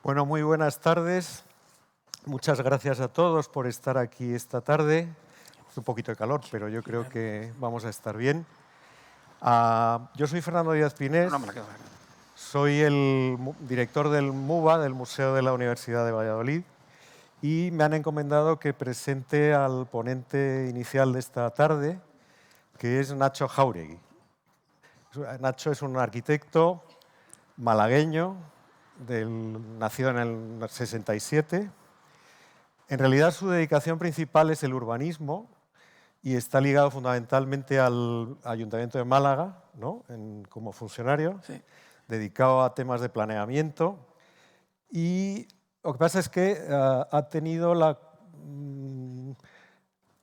Bueno, muy buenas tardes. Muchas gracias a todos por estar aquí esta tarde. Hace un poquito de calor, pero yo creo que vamos a estar bien. Yo soy Fernando Díaz Pinés, soy el director del MUVA, del Museo de la Universidad de Valladolid, y me han encomendado que presente al ponente inicial de esta tarde, que es Nacho Jáuregui. Nacho es un arquitecto malagueño, nacido en el 67. En realidad su dedicación principal es el urbanismo y está ligado fundamentalmente al Ayuntamiento de Málaga, ¿no? Como funcionario, sí, dedicado a temas de planeamiento. Y lo que pasa es que ha tenido la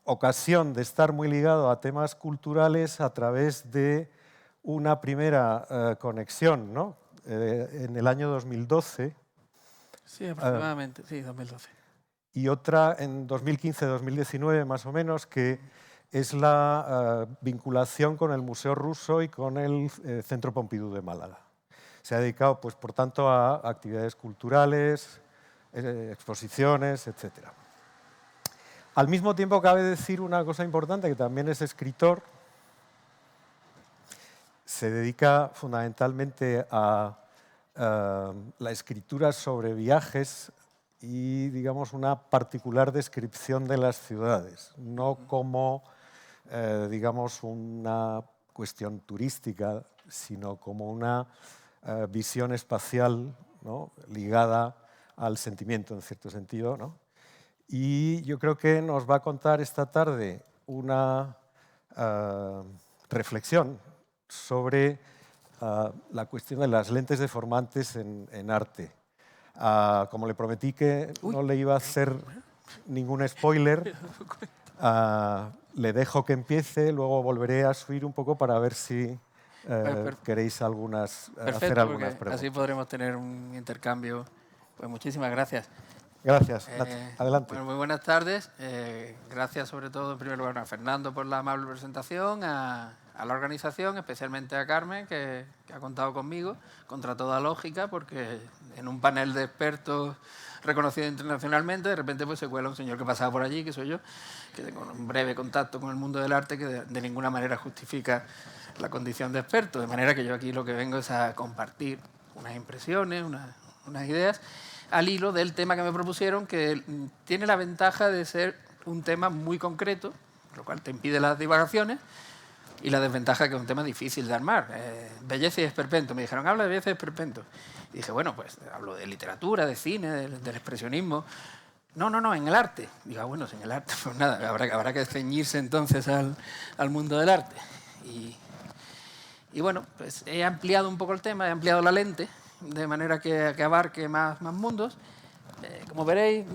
ocasión de estar muy ligado a temas culturales a través de una primera conexión, ¿no? En el año 2012. Sí, aproximadamente, sí, 2012. Y otra en 2015-2019 más o menos, que es la vinculación con el Museo Ruso y con el Centro Pompidou de Málaga. Se ha dedicado, pues, por tanto, a actividades culturales, exposiciones, etc. Al mismo tiempo, cabe decir una cosa importante, que también es escritor. Se dedica fundamentalmente a la escritura sobre viajes y, digamos, una particular descripción de las ciudades, no como, digamos, una cuestión turística, sino como una visión espacial, ¿no?, ligada al sentimiento, en cierto sentido, ¿no? Y yo creo que nos va a contar esta tarde una reflexión sobre la cuestión de las lentes deformantes en arte. Como le prometí que no le iba a hacer ningún spoiler, le dejo que empiece, luego volveré a subir un poco para ver si queréis hacer algunas preguntas. Así podremos tener un intercambio. Pues muchísimas gracias. Gracias, Nacho. Adelante. Bueno, muy buenas tardes. Gracias sobre todo, en primer lugar, a Fernando por la amable presentación, a la organización, especialmente a Carmen, que ha contado conmigo, contra toda lógica, porque en un panel de expertos reconocido internacionalmente, de repente pues se cuela un señor que pasaba por allí, que soy yo, que tengo un breve contacto con el mundo del arte que de ninguna manera justifica la condición de experto, de manera que yo aquí lo que vengo es a compartir unas impresiones, unas ideas, al hilo del tema que me propusieron, que tiene la ventaja de ser un tema muy concreto, lo cual te impide las divagaciones, y la desventaja que es un tema difícil de armar. Belleza y esperpento. Me dijeron, habla de belleza y esperpento. Y dije, bueno, pues hablo de literatura, de cine, del expresionismo. No, en el arte. Digo, bueno, en el arte, pues nada, habrá que ceñirse entonces al mundo del arte. Y bueno, pues he ampliado un poco el tema, he ampliado la lente, de manera que abarque más mundos. Como veréis,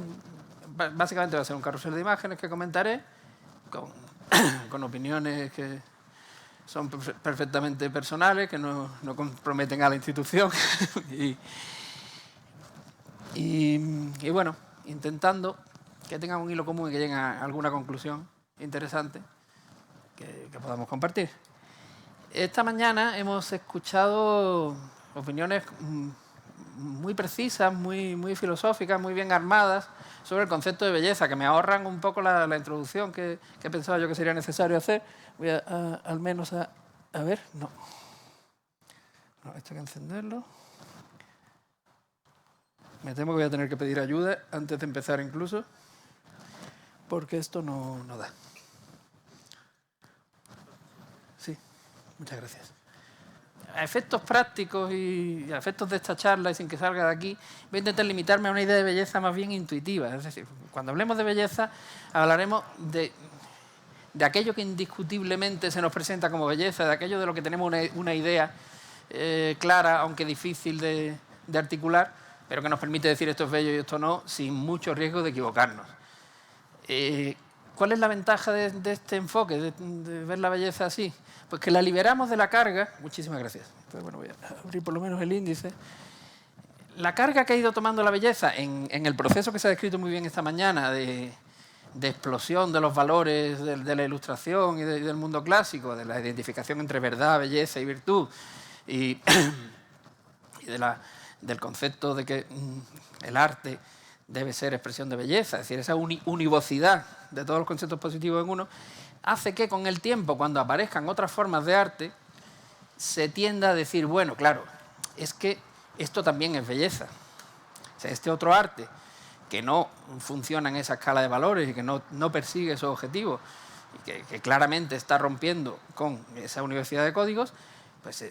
básicamente va a ser un carrusel de imágenes que comentaré, con opiniones que son perfectamente personales, que no comprometen a la institución. y bueno, intentando que tengan un hilo común y que lleguen a alguna conclusión interesante que podamos compartir. Esta mañana hemos escuchado opiniones muy precisas, muy filosóficas, muy bien armadas sobre el concepto de belleza, que me ahorran un poco la introducción que pensaba yo que sería necesario hacer. Voy al menos a ver, no, esto hay que encenderlo. Me temo que voy a tener que pedir ayuda antes de empezar incluso, porque esto no da. Sí, muchas gracias. A efectos prácticos y a efectos de esta charla, y sin que salga de aquí, voy a intentar limitarme a una idea de belleza más bien intuitiva. Es decir, cuando hablemos de belleza, hablaremos de aquello que indiscutiblemente se nos presenta como belleza, de aquello de lo que tenemos una idea clara, aunque difícil de articular, pero que nos permite decir esto es bello y esto no, sin mucho riesgo de equivocarnos. ¿Cuál es la ventaja de este enfoque, de ver la belleza así? Pues que la liberamos de la carga. Muchísimas gracias. Entonces, bueno, voy a abrir por lo menos el índice. La carga que ha ido tomando la belleza en el proceso que se ha descrito muy bien esta mañana de explosión de los valores de la ilustración y del mundo clásico, de la identificación entre verdad, belleza y virtud, y del concepto de que el arte debe ser expresión de belleza, es decir, esa univocidad de todos los conceptos positivos en uno, hace que con el tiempo, cuando aparezcan otras formas de arte, se tienda a decir, bueno, claro, es que esto también es belleza. O sea, este otro arte que no funciona en esa escala de valores y que no persigue esos objetivos y que claramente está rompiendo con esa universidad de códigos, pues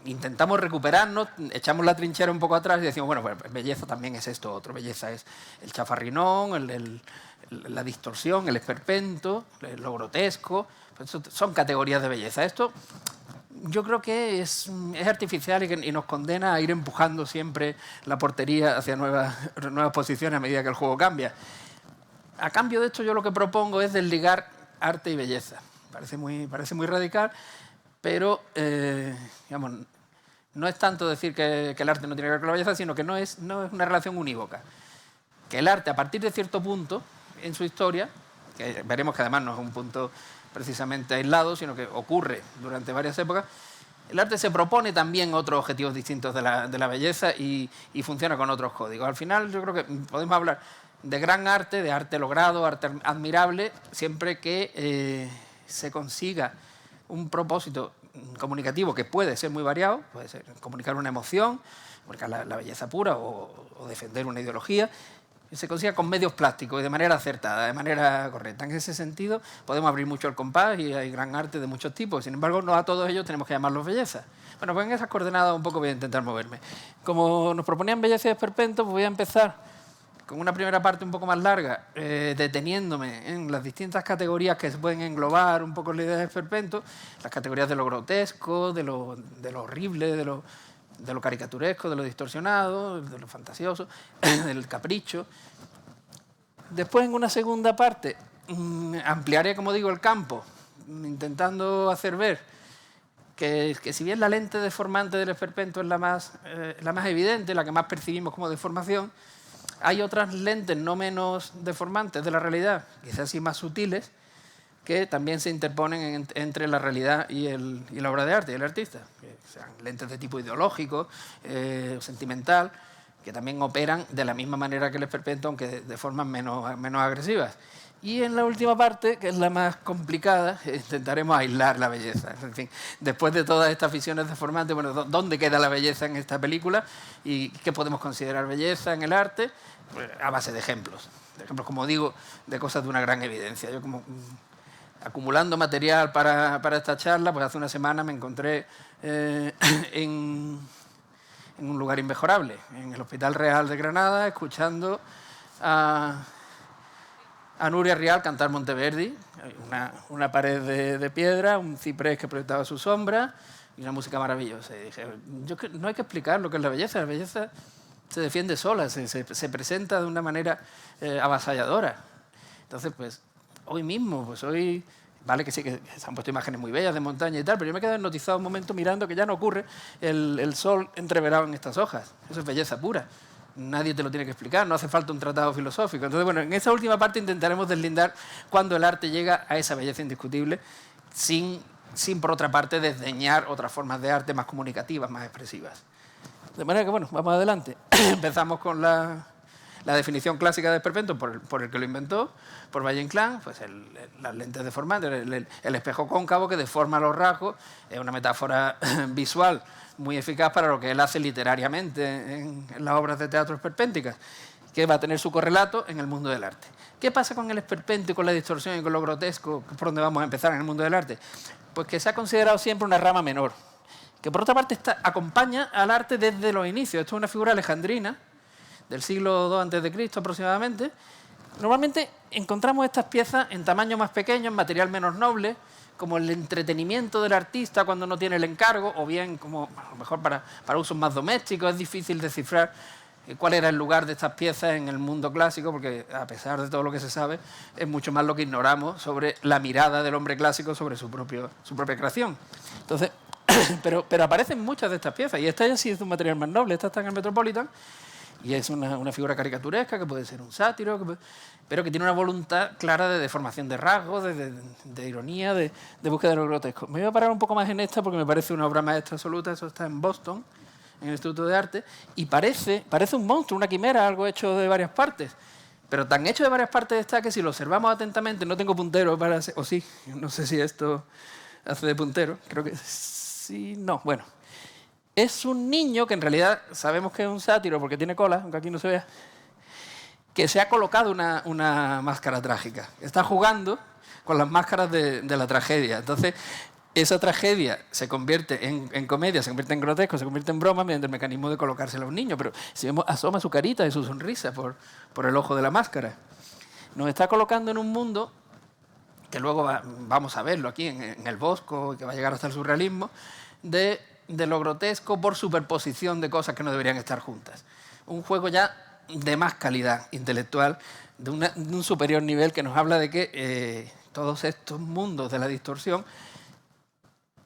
intentamos recuperarnos, echamos la trinchera un poco atrás y decimos, bueno, pues belleza también es esto otro. Belleza es el chafarrinón, la distorsión, el esperpento, lo grotesco. Pues son categorías de belleza. Esto yo creo que es artificial y nos condena a ir empujando siempre la portería hacia nuevas posiciones a medida que el juego cambia. A cambio de esto, yo lo que propongo es desligar arte y belleza. Parece muy radical, pero digamos, no es tanto decir que el arte no tiene que ver con la belleza, sino que no es una relación unívoca. Que el arte, a partir de cierto punto en su historia, que veremos que además no es un punto precisamente aislado, sino que ocurre durante varias épocas, el arte se propone también otros objetivos distintos de la belleza y funciona con otros códigos. Al final yo creo que podemos hablar de gran arte, de arte logrado, arte admirable, siempre que se consiga un propósito comunicativo que puede ser muy variado, puede ser comunicar una emoción, comunicar la belleza pura o defender una ideología, y se consiga con medios plásticos y de manera acertada, de manera correcta. En ese sentido podemos abrir mucho el compás y hay gran arte de muchos tipos. Sin embargo, no a todos ellos tenemos que llamarlos belleza. Bueno, pues en esas coordenadas un poco voy a intentar moverme. Como nos proponían belleza y esperpento, pues voy a empezar con una primera parte un poco más larga, deteniéndome en las distintas categorías que se pueden englobar un poco en la idea de esperpento, las categorías de lo grotesco, de lo horrible, de lo caricaturesco, de lo distorsionado, de lo fantasioso, del capricho. Después, en una segunda parte, ampliaré, como digo, el campo, intentando hacer ver que si bien la lente deformante del esperpento es la más evidente, la que más percibimos como deformación, hay otras lentes no menos deformantes de la realidad, quizás sí más sutiles, que también se interponen entre la realidad y la obra de arte y el artista. Que sean lentes de tipo ideológico, sentimental, que también operan de la misma manera que el esperpento, aunque de formas menos agresivas. Y en la última parte, que es la más complicada, intentaremos aislar la belleza. En fin, después de todas estas visiones deformantes, bueno, ¿dónde queda la belleza en esta película? ¿Y qué podemos considerar belleza en el arte? Pues a base de ejemplos. De ejemplos, como digo, de cosas de una gran evidencia. Yo como acumulando material para esta charla, pues hace una semana me encontré en un lugar inmejorable, en el Hospital Real de Granada, escuchando a Nuria Rial cantar Monteverdi, una pared de piedra, un ciprés que proyectaba su sombra y una música maravillosa. Y dije, no hay que explicar lo que es la belleza se defiende sola, se presenta de una manera avasalladora. Entonces, pues, hoy vale que sí, que se han puesto imágenes muy bellas de montaña y tal, pero yo me quedé hipnotizado un momento mirando que ya no ocurre el sol entreverado en estas hojas. Eso es belleza pura. Nadie te lo tiene que explicar, no hace falta un tratado filosófico. Entonces, bueno, en esa última parte intentaremos deslindar cuándo el arte llega a esa belleza indiscutible, sin por otra parte, desdeñar otras formas de arte más comunicativas, más expresivas. De manera que, bueno, vamos adelante. Empezamos con la definición clásica de esperpento por el que lo inventó, por Valle-Inclán, pues las lentes deformantes, el espejo cóncavo que deforma los rasgos, es una metáfora visual muy eficaz para lo que él hace literariamente en las obras de teatro esperpénticas, que va a tener su correlato en el mundo del arte. ¿Qué pasa con el esperpento y con la distorsión y con lo grotesco? ¿Por dónde vamos a empezar en el mundo del arte? Pues que se ha considerado siempre una rama menor, que por otra parte acompaña al arte desde los inicios. Esto es una figura alejandrina, del siglo II a.C. aproximadamente. Normalmente encontramos estas piezas en tamaño más pequeño, en material menos noble, como el entretenimiento del artista cuando no tiene el encargo, o bien como a lo mejor para usos más domésticos. Es difícil descifrar cuál era el lugar de estas piezas en el mundo clásico, porque a pesar de todo lo que se sabe, es mucho más lo que ignoramos sobre la mirada del hombre clásico sobre su propia creación. Entonces, pero aparecen muchas de estas piezas, y esta ya sí es de un material más noble. Esta está en el Metropolitan, y es una figura caricaturesca, que puede ser un sátiro, pero que tiene una voluntad clara de deformación de rasgos, de ironía, de búsqueda de lo grotesco. Me voy a parar un poco más en esta porque me parece una obra maestra absoluta. Eso está en Boston, en el Instituto de Arte, y parece un monstruo, una quimera, algo hecho de varias partes. Pero tan hecho de varias partes está que si lo observamos atentamente, no tengo puntero para hacer, o sí, no sé si esto hace de puntero, creo que sí, no, bueno. Es un niño que en realidad sabemos que es un sátiro porque tiene cola, aunque aquí no se vea, que se ha colocado una máscara trágica. Está jugando con las máscaras de la tragedia. Entonces, esa tragedia se convierte en comedia, se convierte en grotesco, se convierte en broma mediante el mecanismo de colocársela a un niño. Pero si vemos, asoma su carita y su sonrisa por el ojo de la máscara. Nos está colocando en un mundo que luego vamos a verlo aquí en el Bosco, que va a llegar hasta el surrealismo, de lo grotesco por superposición de cosas que no deberían estar juntas. Un juego ya de más calidad intelectual, de un superior nivel que nos habla de que todos estos mundos de la distorsión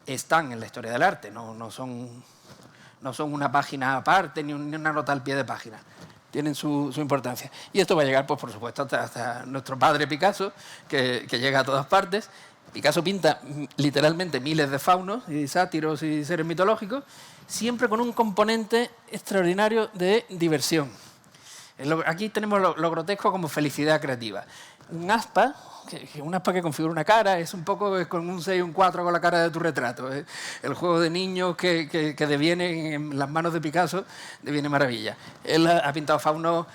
están en la historia del arte, no son una página aparte ni una nota al pie de página. Tienen su importancia. Y esto va a llegar, pues, por supuesto, hasta nuestro padre Picasso, que llega a todas partes. Picasso pinta literalmente miles de faunos y sátiros y seres mitológicos, siempre con un componente extraordinario de diversión. Aquí tenemos lo grotesco como felicidad creativa. Un aspa que configura una cara, es un poco con un 6 y un 4 con la cara de tu retrato. El juego de niños que deviene en las manos de Picasso deviene maravilla. Él ha pintado faunos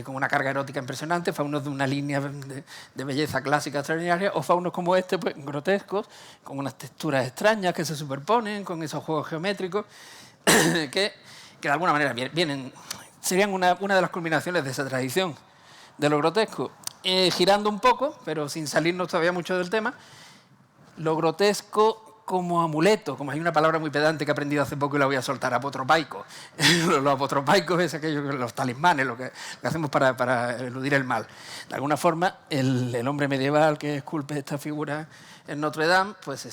con una carga erótica impresionante, faunos de una línea de belleza clásica extraordinaria, o faunos como este, pues, grotescos, con unas texturas extrañas que se superponen, con esos juegos geométricos que de alguna manera serían una de las culminaciones de esa tradición de lo grotesco. Girando un poco, pero sin salirnos todavía mucho del tema, lo grotesco como amuleto, como hay una palabra muy pedante que he aprendido hace poco y la voy a soltar, apotropaico. Lo apotropaico es aquello, los talismanes, lo que hacemos para eludir el mal. De alguna forma, el hombre medieval que esculpe esta figura en Notre Dame, pues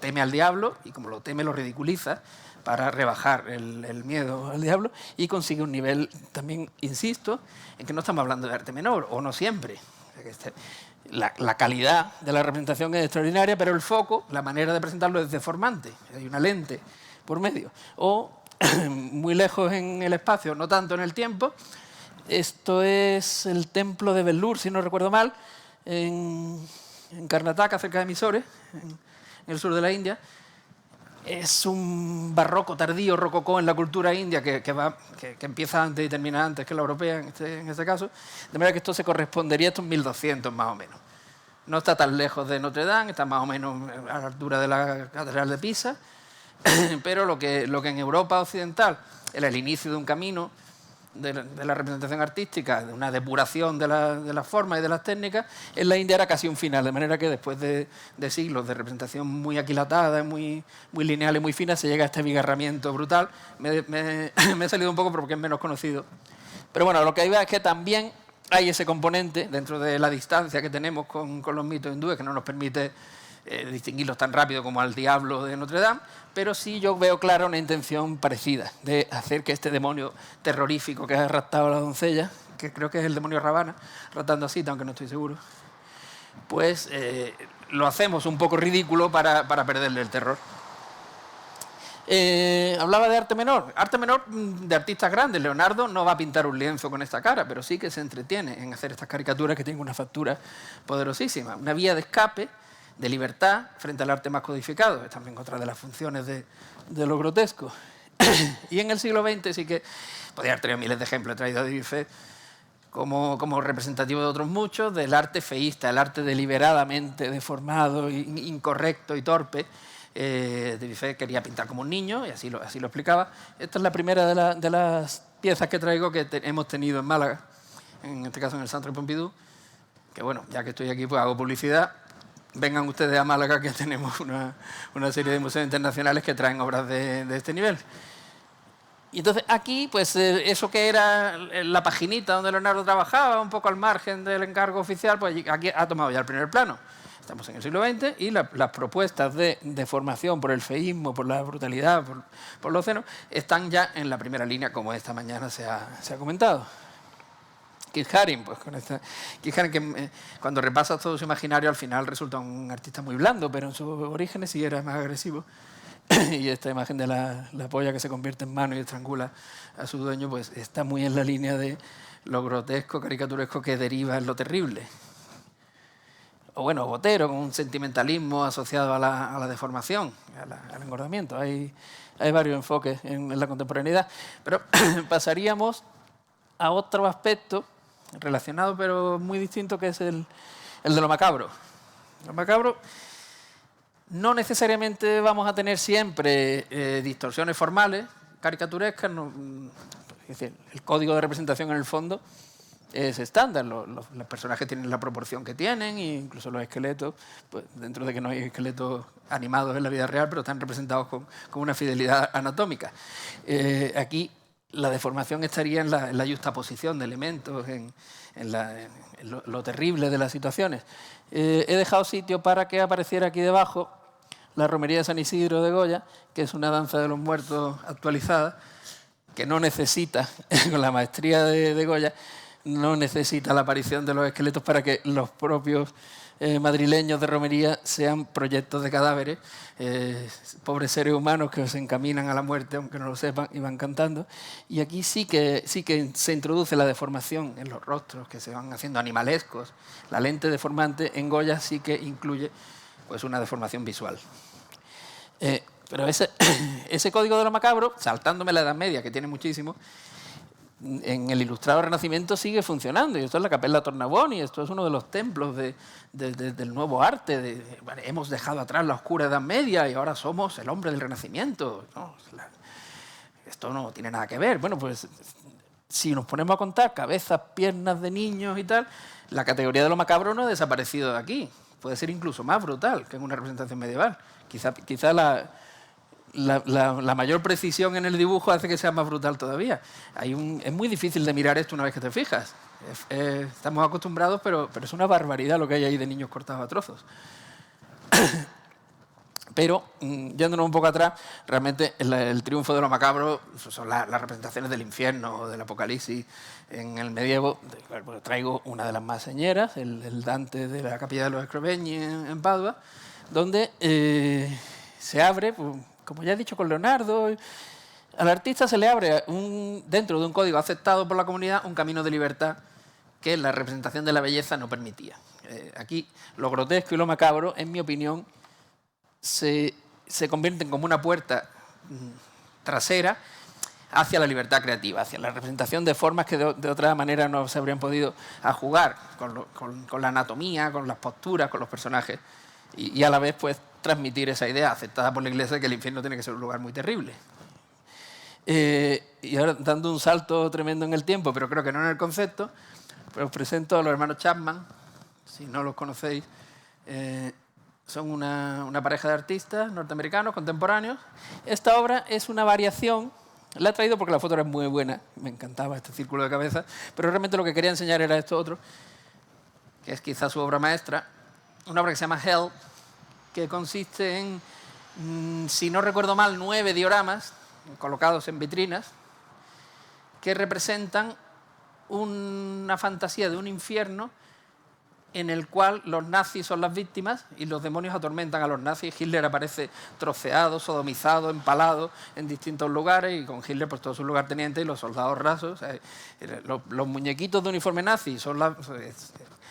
teme al diablo, y como lo teme, lo ridiculiza para rebajar el miedo al diablo, y consigue un nivel también, insisto, en que no estamos hablando de arte menor, o no siempre. La calidad de la representación es extraordinaria, pero el foco, la manera de presentarlo es deformante. Hay una lente por medio. O muy lejos en el espacio, no tanto en el tiempo. Esto es el templo de Vellore, si no recuerdo mal, en Karnataka, cerca de Mysore, en el sur de la India. Es un barroco tardío, rococó en la cultura india que empieza antes y termina antes que la europea en este caso, de manera que esto se correspondería a estos 1200 más o menos. No está tan lejos de Notre Dame, está más o menos a la altura de la Catedral de Pisa, pero lo que en Europa occidental era el inicio de un camino de la representación artística, de una depuración de las formas y de las técnicas, en la India era casi un final, de manera que después de siglos de representación muy aquilatada, muy lineal y muy fina, se llega a este abigarramiento brutal. Me he salido un poco porque es menos conocido. Pero bueno, lo que iba es que también hay ese componente dentro de la distancia que tenemos con los mitos hindúes que no nos permite distinguirlos tan rápido como al diablo de Notre Dame, pero sí yo veo clara una intención parecida de hacer que este demonio terrorífico que ha raptado a la doncella, que creo que es el demonio Ravana, raptando a Sita, aunque no estoy seguro, pues lo hacemos un poco ridículo para perderle el terror. Hablaba de arte menor de artistas grandes. Leonardo no va a pintar un lienzo con esta cara, pero sí que se entretiene en hacer estas caricaturas que tienen una factura poderosísima, una vía de escape, de libertad frente al arte más codificado, es también otra de las funciones de lo grotesco. Y en el siglo XX sí que podría haber traído miles de ejemplos, he traído a Dubuffet como representativo de otros muchos, del arte feísta, el arte deliberadamente deformado, incorrecto y torpe. Dubuffet quería pintar como un niño y así lo explicaba. Esta es la primera de las piezas que traigo que hemos tenido en Málaga, en este caso en el Centro Pompidou, que bueno, ya que estoy aquí pues hago publicidad. Vengan ustedes a Málaga, que tenemos una serie de museos internacionales que traen obras de este nivel. Y entonces aquí, pues eso que era la paginita donde Leonardo trabajaba, un poco al margen del encargo oficial, pues aquí ha tomado ya el primer plano. Estamos en el siglo XX y las propuestas de formación por el feísmo, por la brutalidad, por lo obsceno, están ya en la primera línea, como esta mañana se ha comentado. Keith Haring, pues Keith Haring, que cuando repasa todo su imaginario al final resulta un artista muy blando, pero en sus orígenes sí era más agresivo. y esta imagen de la polla que se convierte en mano y estrangula a su dueño, pues está muy en la línea de lo grotesco, caricaturesco que deriva en lo terrible. O bueno, Botero, con un sentimentalismo asociado a la deformación, al engordamiento. Hay varios enfoques en la contemporaneidad. Pero pasaríamos a otro aspecto relacionado pero muy distinto, que es el de lo macabro. Lo macabro, no necesariamente vamos a tener siempre distorsiones formales, caricaturescas. Es decir, el código de representación en el fondo es estándar. Los personajes tienen la proporción que tienen, e incluso los esqueletos, pues, dentro de que no hay esqueletos animados en la vida real, pero están representados con una fidelidad anatómica. Aquí la deformación estaría en la yuxtaposición de elementos, en lo terrible de las situaciones. He dejado sitio para que apareciera aquí debajo la romería de San Isidro de Goya, que es una danza de los muertos actualizada, que no necesita, con la maestría de Goya, no necesita la aparición de los esqueletos para que los propios madrileños de romería sean proyectos de cadáveres, pobres seres humanos que se encaminan a la muerte, aunque no lo sepan, y van cantando. Y aquí sí que se introduce la deformación en los rostros, que se van haciendo animalescos. La lente deformante en Goya sí que incluye, pues, una deformación visual. Pero ese código de lo macabro, saltándome la Edad Media, que tiene muchísimo, en el Ilustrado Renacimiento sigue funcionando. Y esto es la Capella Tornabuoni, esto es uno de los templos del nuevo arte. Bueno, hemos dejado atrás la oscura Edad Media y ahora somos el hombre del Renacimiento. No, esto no tiene nada que ver. Bueno, pues si nos ponemos a contar cabezas, piernas de niños y tal, la categoría de lo macabro no ha desaparecido de aquí. Puede ser incluso más brutal que en una representación medieval. Quizá la mayor precisión en el dibujo hace que sea más brutal todavía. Es muy difícil de mirar esto una vez que te fijas. Estamos acostumbrados, pero es una barbaridad lo que hay ahí de niños cortados a trozos. Pero, yéndonos un poco atrás, realmente el triunfo de lo macabro son las representaciones del infierno o del apocalipsis en el medievo. Traigo una de las más señeras, el Dante de la Capilla de los Scrovegni en Padua, donde se abre, pues, como ya he dicho con Leonardo, al artista se le abre dentro de un código aceptado por la comunidad un camino de libertad que la representación de la belleza no permitía. Aquí lo grotesco y lo macabro, en mi opinión, se convierten como una puerta trasera hacia la libertad creativa, hacia la representación de formas que de otra manera no se habrían podido jugar con la anatomía, con las posturas, con los personajes, y a la vez, pues, transmitir esa idea aceptada por la Iglesia de que el infierno tiene que ser un lugar muy terrible. Y ahora, dando un salto tremendo en el tiempo, pero creo que no en el concepto, pues os presento a los hermanos Chapman. Si no los conocéis, son una pareja de artistas norteamericanos contemporáneos. Esta obra es una variación. La he traído porque la foto era muy buena, me encantaba este círculo de cabeza, pero realmente lo que quería enseñar era esto otro, que es quizás su obra maestra, una obra que se llama Hell, que consiste en, si no recuerdo mal, 9 dioramas colocados en vitrinas que representan una fantasía de un infierno en el cual los nazis son las víctimas y los demonios atormentan a los nazis. Hitler aparece troceado, sodomizado, empalado en distintos lugares, y con Hitler, pues, todos sus lugartenientes y los soldados rasos. Los muñequitos de uniforme nazi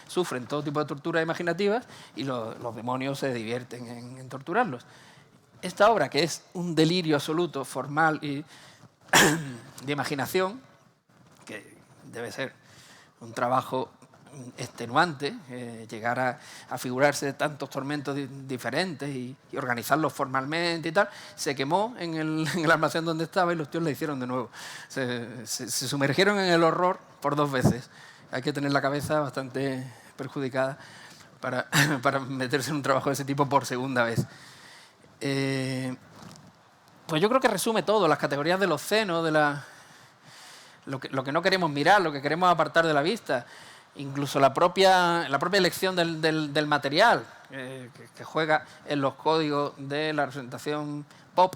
sufren todo tipo de torturas imaginativas y los demonios se divierten en torturarlos. Esta obra, que es un delirio absoluto, formal y de imaginación, que debe ser un trabajo extenuante, llegar a figurarse tantos tormentos diferentes y organizarlos formalmente y tal, se quemó en el almacén donde estaba y los tíos la hicieron de nuevo. Se sumergieron en el horror por 2 veces. Hay que tener la cabeza bastante perjudicada para meterse en un trabajo de ese tipo por segunda vez. Pues yo creo que resume todo, las categorías del obsceno, lo que no queremos mirar, lo que queremos apartar de la vista, incluso la propia elección del material, que juega en los códigos de la representación pop,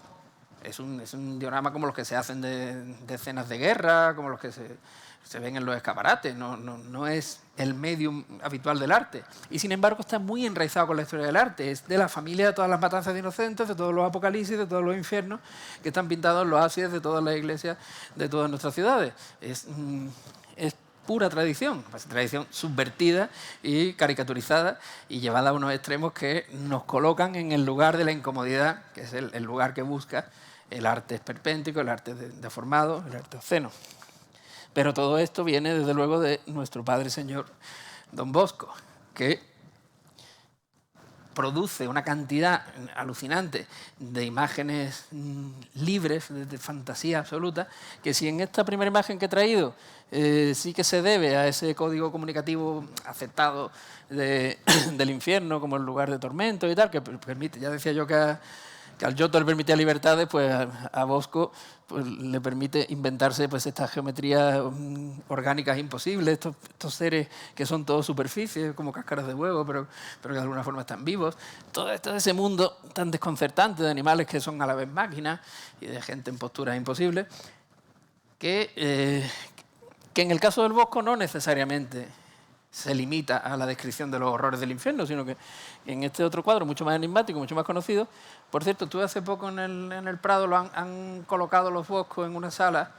es un diorama como los que se hacen de escenas de guerra, como los que se ven en los escaparates, no es el medium habitual del arte. Y sin embargo está muy enraizado con la historia del arte. Es de la familia de todas las matanzas de inocentes, de todos los apocalipsis, de todos los infiernos que están pintados en los ábsides de todas las iglesias de todas nuestras ciudades. Es pura tradición, pues tradición subvertida y caricaturizada y llevada a unos extremos que nos colocan en el lugar de la incomodidad, que es el lugar que busca el arte esperpéntico, el arte deformado, el arte obsceno. Pero todo esto viene, desde luego, de nuestro Padre Señor Don Bosco, que produce una cantidad alucinante de imágenes libres, de fantasía absoluta, que si en esta primera imagen que he traído sí que se debe a ese código comunicativo aceptado del infierno como el lugar de tormento y tal, que permite, ya decía yo que al Giotto le permitía libertades, pues a Bosco pues, le permite inventarse pues, estas geometrías orgánicas imposibles, estos seres que son todos superficies, como cáscaras de huevo, pero que de alguna forma están vivos. Todo ese mundo tan desconcertante de animales que son a la vez máquinas y de gente en posturas imposibles, que en el caso del Bosco no necesariamente se limita a la descripción de los horrores del infierno, sino que en este otro cuadro, mucho más enigmático, mucho más conocido. Por cierto, estuve hace poco en el Prado, han colocado los Boscos en una sala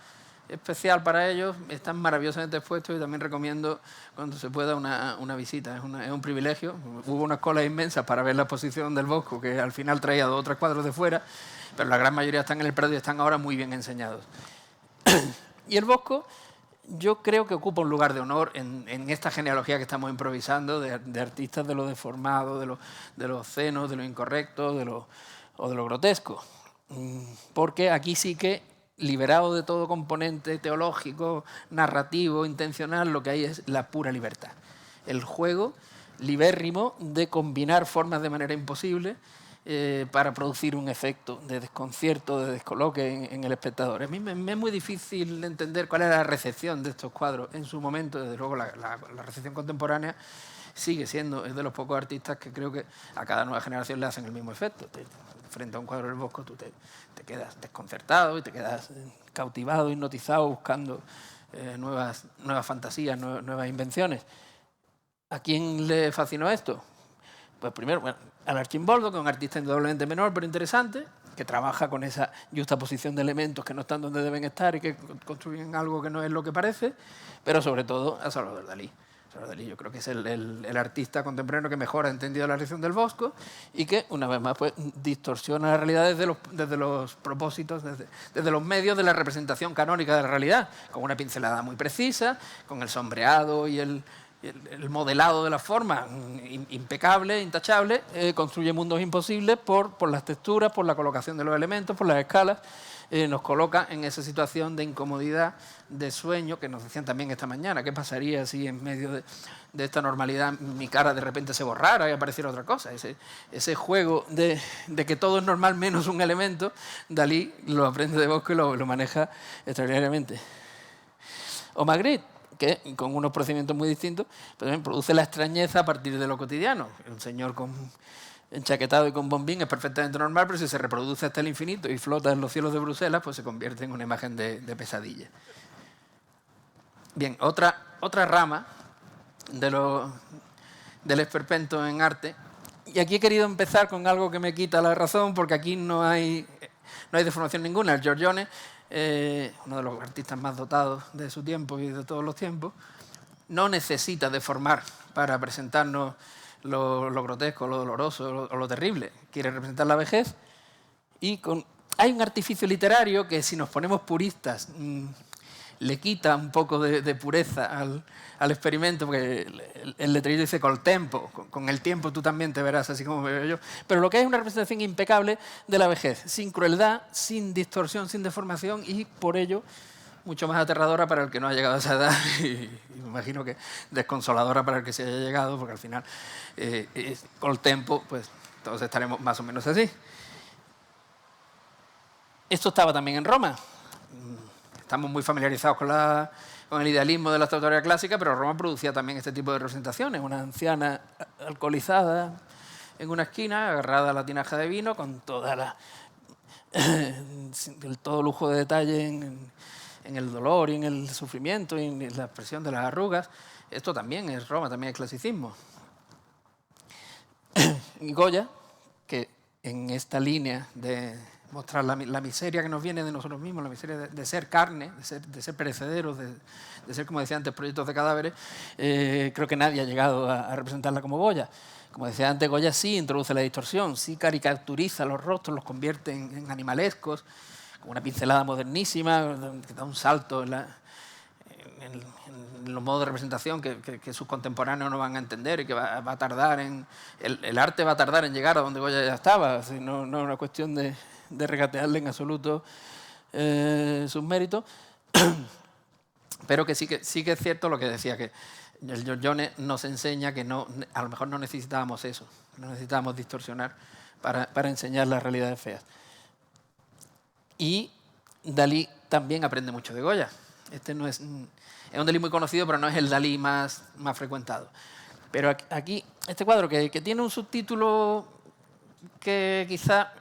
especial para ellos, están maravillosamente expuestos y también recomiendo cuando se pueda una visita, es un privilegio. Hubo unas colas inmensas para ver la exposición del Bosco, que al final traía 2 o 3 cuadros de fuera, pero la gran mayoría están en el Prado y están ahora muy bien enseñados. Y el Bosco, yo creo que ocupa un lugar de honor en esta genealogía que estamos improvisando de artistas de lo deformado, de lo obsceno, de lo incorrecto o de lo grotesco. Porque aquí sí que, liberado de todo componente teológico, narrativo, intencional, lo que hay es la pura libertad. El juego libérrimo de combinar formas de manera imposible para producir un efecto de desconcierto, de descoloque en el espectador. A mí me es muy difícil entender cuál era la recepción de estos cuadros en su momento. Desde luego la recepción contemporánea sigue siendo, es de los pocos artistas que creo que a cada nueva generación le hacen el mismo efecto. Frente a un cuadro del Bosco tú te quedas desconcertado y te quedas cautivado, hipnotizado, buscando nuevas fantasías, nuevas invenciones. ¿A quién le fascinó esto? Pues primero, bueno, al Archimboldo, que es un artista indudablemente menor, pero interesante, que trabaja con esa juxtaposición de elementos que no están donde deben estar y que construyen algo que no es lo que parece, pero sobre todo a Salvador Dalí. Salvador Dalí yo creo que es el artista contemporáneo que mejor ha entendido la reacción del Bosco y que, una vez más, pues, distorsiona la realidad desde los propósitos, desde los medios de la representación canónica de la realidad, con una pincelada muy precisa, con el sombreado y el modelado de la forma impecable, intachable, construye mundos imposibles por las texturas, por la colocación de los elementos, por las escalas, nos coloca en esa situación de incomodidad, de sueño, que nos decían también esta mañana. ¿Qué pasaría si en medio de esta normalidad mi cara de repente se borrara y apareciera otra cosa? Ese juego de que todo es normal menos un elemento, Dalí lo aprende de Bosco y lo maneja extraordinariamente. O Magritte, que con unos procedimientos muy distintos, pero también produce la extrañeza a partir de lo cotidiano. Un señor enchaquetado y con bombín es perfectamente normal, pero si se reproduce hasta el infinito y flota en los cielos de Bruselas, pues se convierte en una imagen de pesadilla. Bien, otra rama del esperpento en arte, y aquí he querido empezar con algo que me quita la razón, porque aquí no hay deformación ninguna. El Giorgione, uno de los artistas más dotados de su tiempo y de todos los tiempos, no necesita deformar para presentarnos lo grotesco, lo doloroso o lo terrible. Quiere representar la vejez y hay un artificio literario que, si nos ponemos puristas, le quita un poco de pureza al experimento, porque el letrero dice col tempo, con el tiempo tú también te verás así como me veo yo, pero lo que hay es una representación impecable de la vejez, sin crueldad, sin distorsión, sin deformación y por ello mucho más aterradora para el que no ha llegado a esa edad y me imagino que desconsoladora para el que se haya llegado, porque al final col tempo pues todos estaremos más o menos así. Esto estaba también en Roma. Estamos muy familiarizados con el idealismo de la estatuaria clásica, pero Roma producía también este tipo de representaciones. Una anciana alcoholizada en una esquina, agarrada a la tinaja de vino, con toda la todo lujo de detalle en el dolor y en el sufrimiento y en la expresión de las arrugas. Esto también es Roma, también es clasicismo. Y Goya, que en esta línea de mostrar la miseria que nos viene de nosotros mismos, la miseria de ser carne, de ser perecederos, de ser, como decía antes, proyectos de cadáveres, creo que nadie ha llegado a representarla como Goya. Como decía antes, Goya sí introduce la distorsión, sí caricaturiza los rostros, los convierte en animalescos, con una pincelada modernísima que da un salto en los modos de representación que sus contemporáneos no van a entender y que va a tardar en... El arte va a tardar en llegar a donde Goya ya estaba, así, no es una cuestión de regatearle en absoluto sus méritos, pero que sí que es cierto lo que decía, que el Giorgione nos enseña que a lo mejor no necesitábamos eso, no necesitábamos distorsionar para enseñar las realidades feas. Y Dalí también aprende mucho de Goya. Este no es un Dalí muy conocido, pero no es el Dalí más frecuentado. Pero aquí, este cuadro que tiene un subtítulo que quizá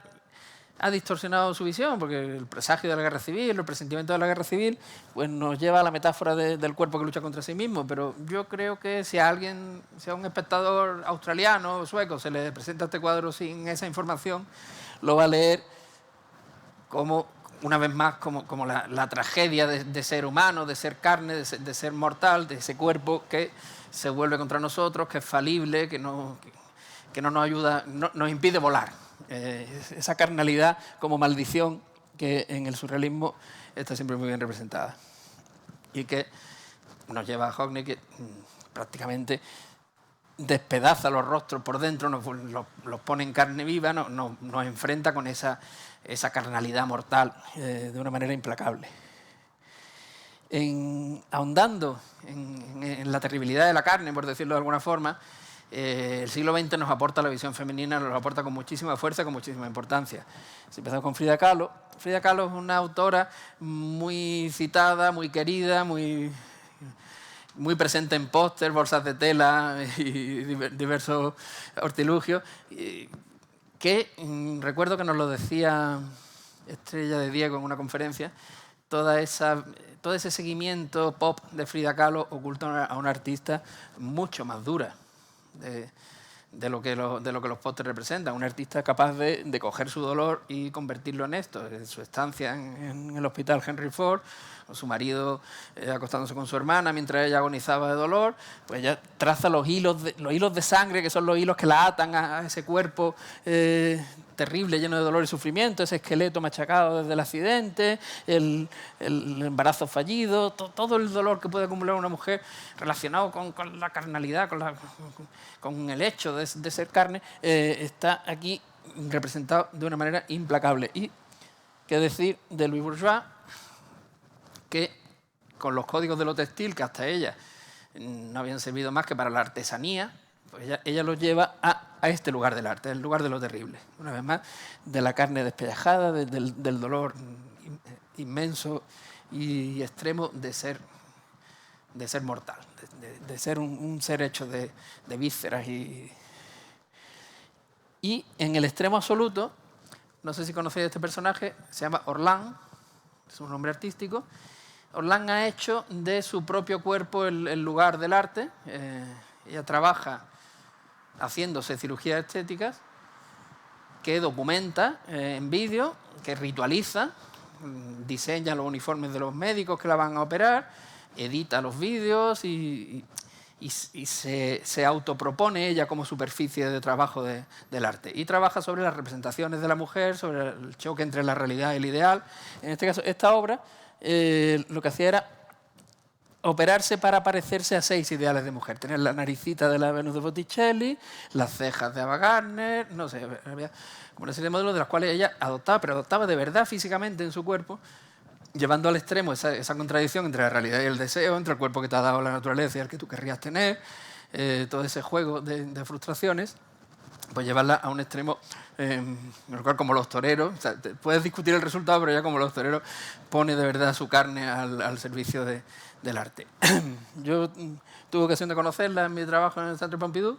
ha distorsionado su visión, porque el presagio de la guerra civil, el presentimiento de la guerra civil, pues nos lleva a la metáfora del cuerpo que lucha contra sí mismo. Pero yo creo que si a un espectador australiano o sueco se le presenta este cuadro sin esa información, lo va a leer como, una vez más, como la tragedia de ser humano, de ser carne, de ser mortal, de ese cuerpo que se vuelve contra nosotros, que es falible, que no nos ayuda, nos impide volar. Esa carnalidad como maldición que en el surrealismo está siempre muy bien representada. Y que nos lleva a Hockney, que prácticamente despedaza los rostros por dentro, los pone en carne viva, nos enfrenta con esa carnalidad mortal de una manera implacable. Ahondando en la terribilidad de la carne, por decirlo de alguna forma, el siglo XX nos aporta la visión femenina, nos lo aporta con muchísima fuerza, con muchísima importancia. Si empezamos con Frida Kahlo. Frida Kahlo es una autora muy citada, muy querida, muy presente en póster, bolsas de tela y diversos artilugios, que recuerdo que nos lo decía Estrella de Diego en una conferencia, todo ese seguimiento pop de Frida Kahlo oculta a una artista mucho más dura de lo que los pósters representan. Una artista capaz de coger su dolor y convertirlo en esto. En su estancia en el hospital Henry Ford, con su marido acostándose con su hermana mientras ella agonizaba de dolor, pues ella traza los hilos de sangre, que son los hilos que la atan a ese cuerpo terrible, lleno de dolor y sufrimiento, ese esqueleto machacado desde el accidente, el embarazo fallido, todo el dolor que puede acumular una mujer relacionado con la carnalidad, con el hecho de ser carne, está aquí representado de una manera implacable. Y qué decir de Louise Bourgeois, que con los códigos de lo textil, que hasta ella no habían servido más que para la artesanía, pues ella los lleva a este lugar del arte, el lugar de lo terrible. Una vez más, de la carne despellejada, del dolor inmenso y extremo de ser mortal, de ser un ser hecho de vísceras. Y en el extremo absoluto, no sé si conocéis a este personaje, se llama Orlan, es un nombre artístico. Orlan ha hecho de su propio cuerpo el lugar del arte. Ella trabaja haciéndose cirugías estéticas, que documenta en vídeo, que ritualiza, diseña los uniformes de los médicos que la van a operar, edita los vídeos y se autopropone ella como superficie de trabajo del arte. Y trabaja sobre las representaciones de la mujer, sobre el choque entre la realidad y el ideal. En este caso, esta obra lo que hacía era operarse para parecerse a 6 ideales de mujer. Tener la naricita de la Venus de Botticelli, las cejas de Ava Gardner, no sé, había como una serie de modelos de las cuales ella adoptaba, pero adoptaba de verdad físicamente en su cuerpo, llevando al extremo esa contradicción entre la realidad y el deseo, entre el cuerpo que te ha dado la naturaleza y el que tú querrías tener, todo ese juego de frustraciones, pues llevarla a un extremo, como los toreros. O sea, puedes discutir el resultado, pero ya como los toreros pone de verdad su carne al servicio del arte. Yo tuve ocasión de conocerla en mi trabajo en el Centre Pompidou.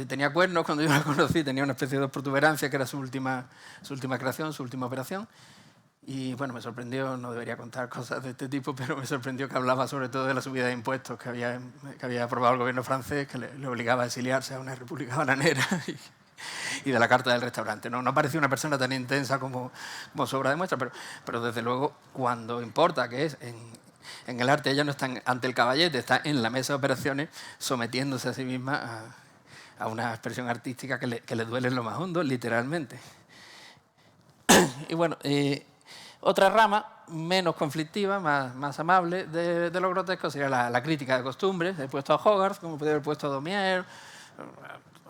tenía cuernos cuando yo la conocí, tenía una especie de protuberancia que era su última creación, su última operación. Y bueno, me sorprendió, no debería contar cosas de este tipo, pero me sorprendió que hablaba sobre todo de la subida de impuestos que había aprobado el gobierno francés, que le obligaba a exiliarse a una república bananera y de la carta del restaurante. No parecía una persona tan intensa como su obra demuestra, pero desde luego cuando importa, que es en el arte, ella no está ante el caballete, está en la mesa de operaciones sometiéndose a sí misma a una expresión artística que le duele en lo más hondo, literalmente. Y bueno, otra rama menos conflictiva, más amable de lo grotesco sería la crítica de costumbres. He puesto a Hogarth, como podría haber puesto a Daumier,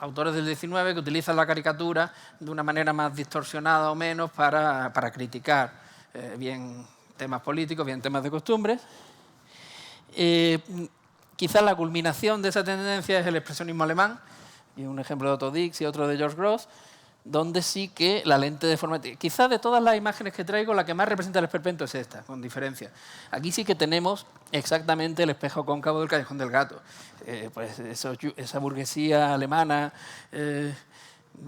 autores del XIX que utilizan la caricatura de una manera más distorsionada o menos para criticar bien temas políticos, bien temas de costumbres. Quizás la culminación de esa tendencia es el expresionismo alemán, y un ejemplo de Otto Dix y otro de George Grosz, donde sí que la lente deformativa... Quizás de todas las imágenes que traigo, la que más representa el esperpento es esta, con diferencia. Aquí sí que tenemos exactamente el espejo cóncavo del Callejón del Gato. Pues esa burguesía alemana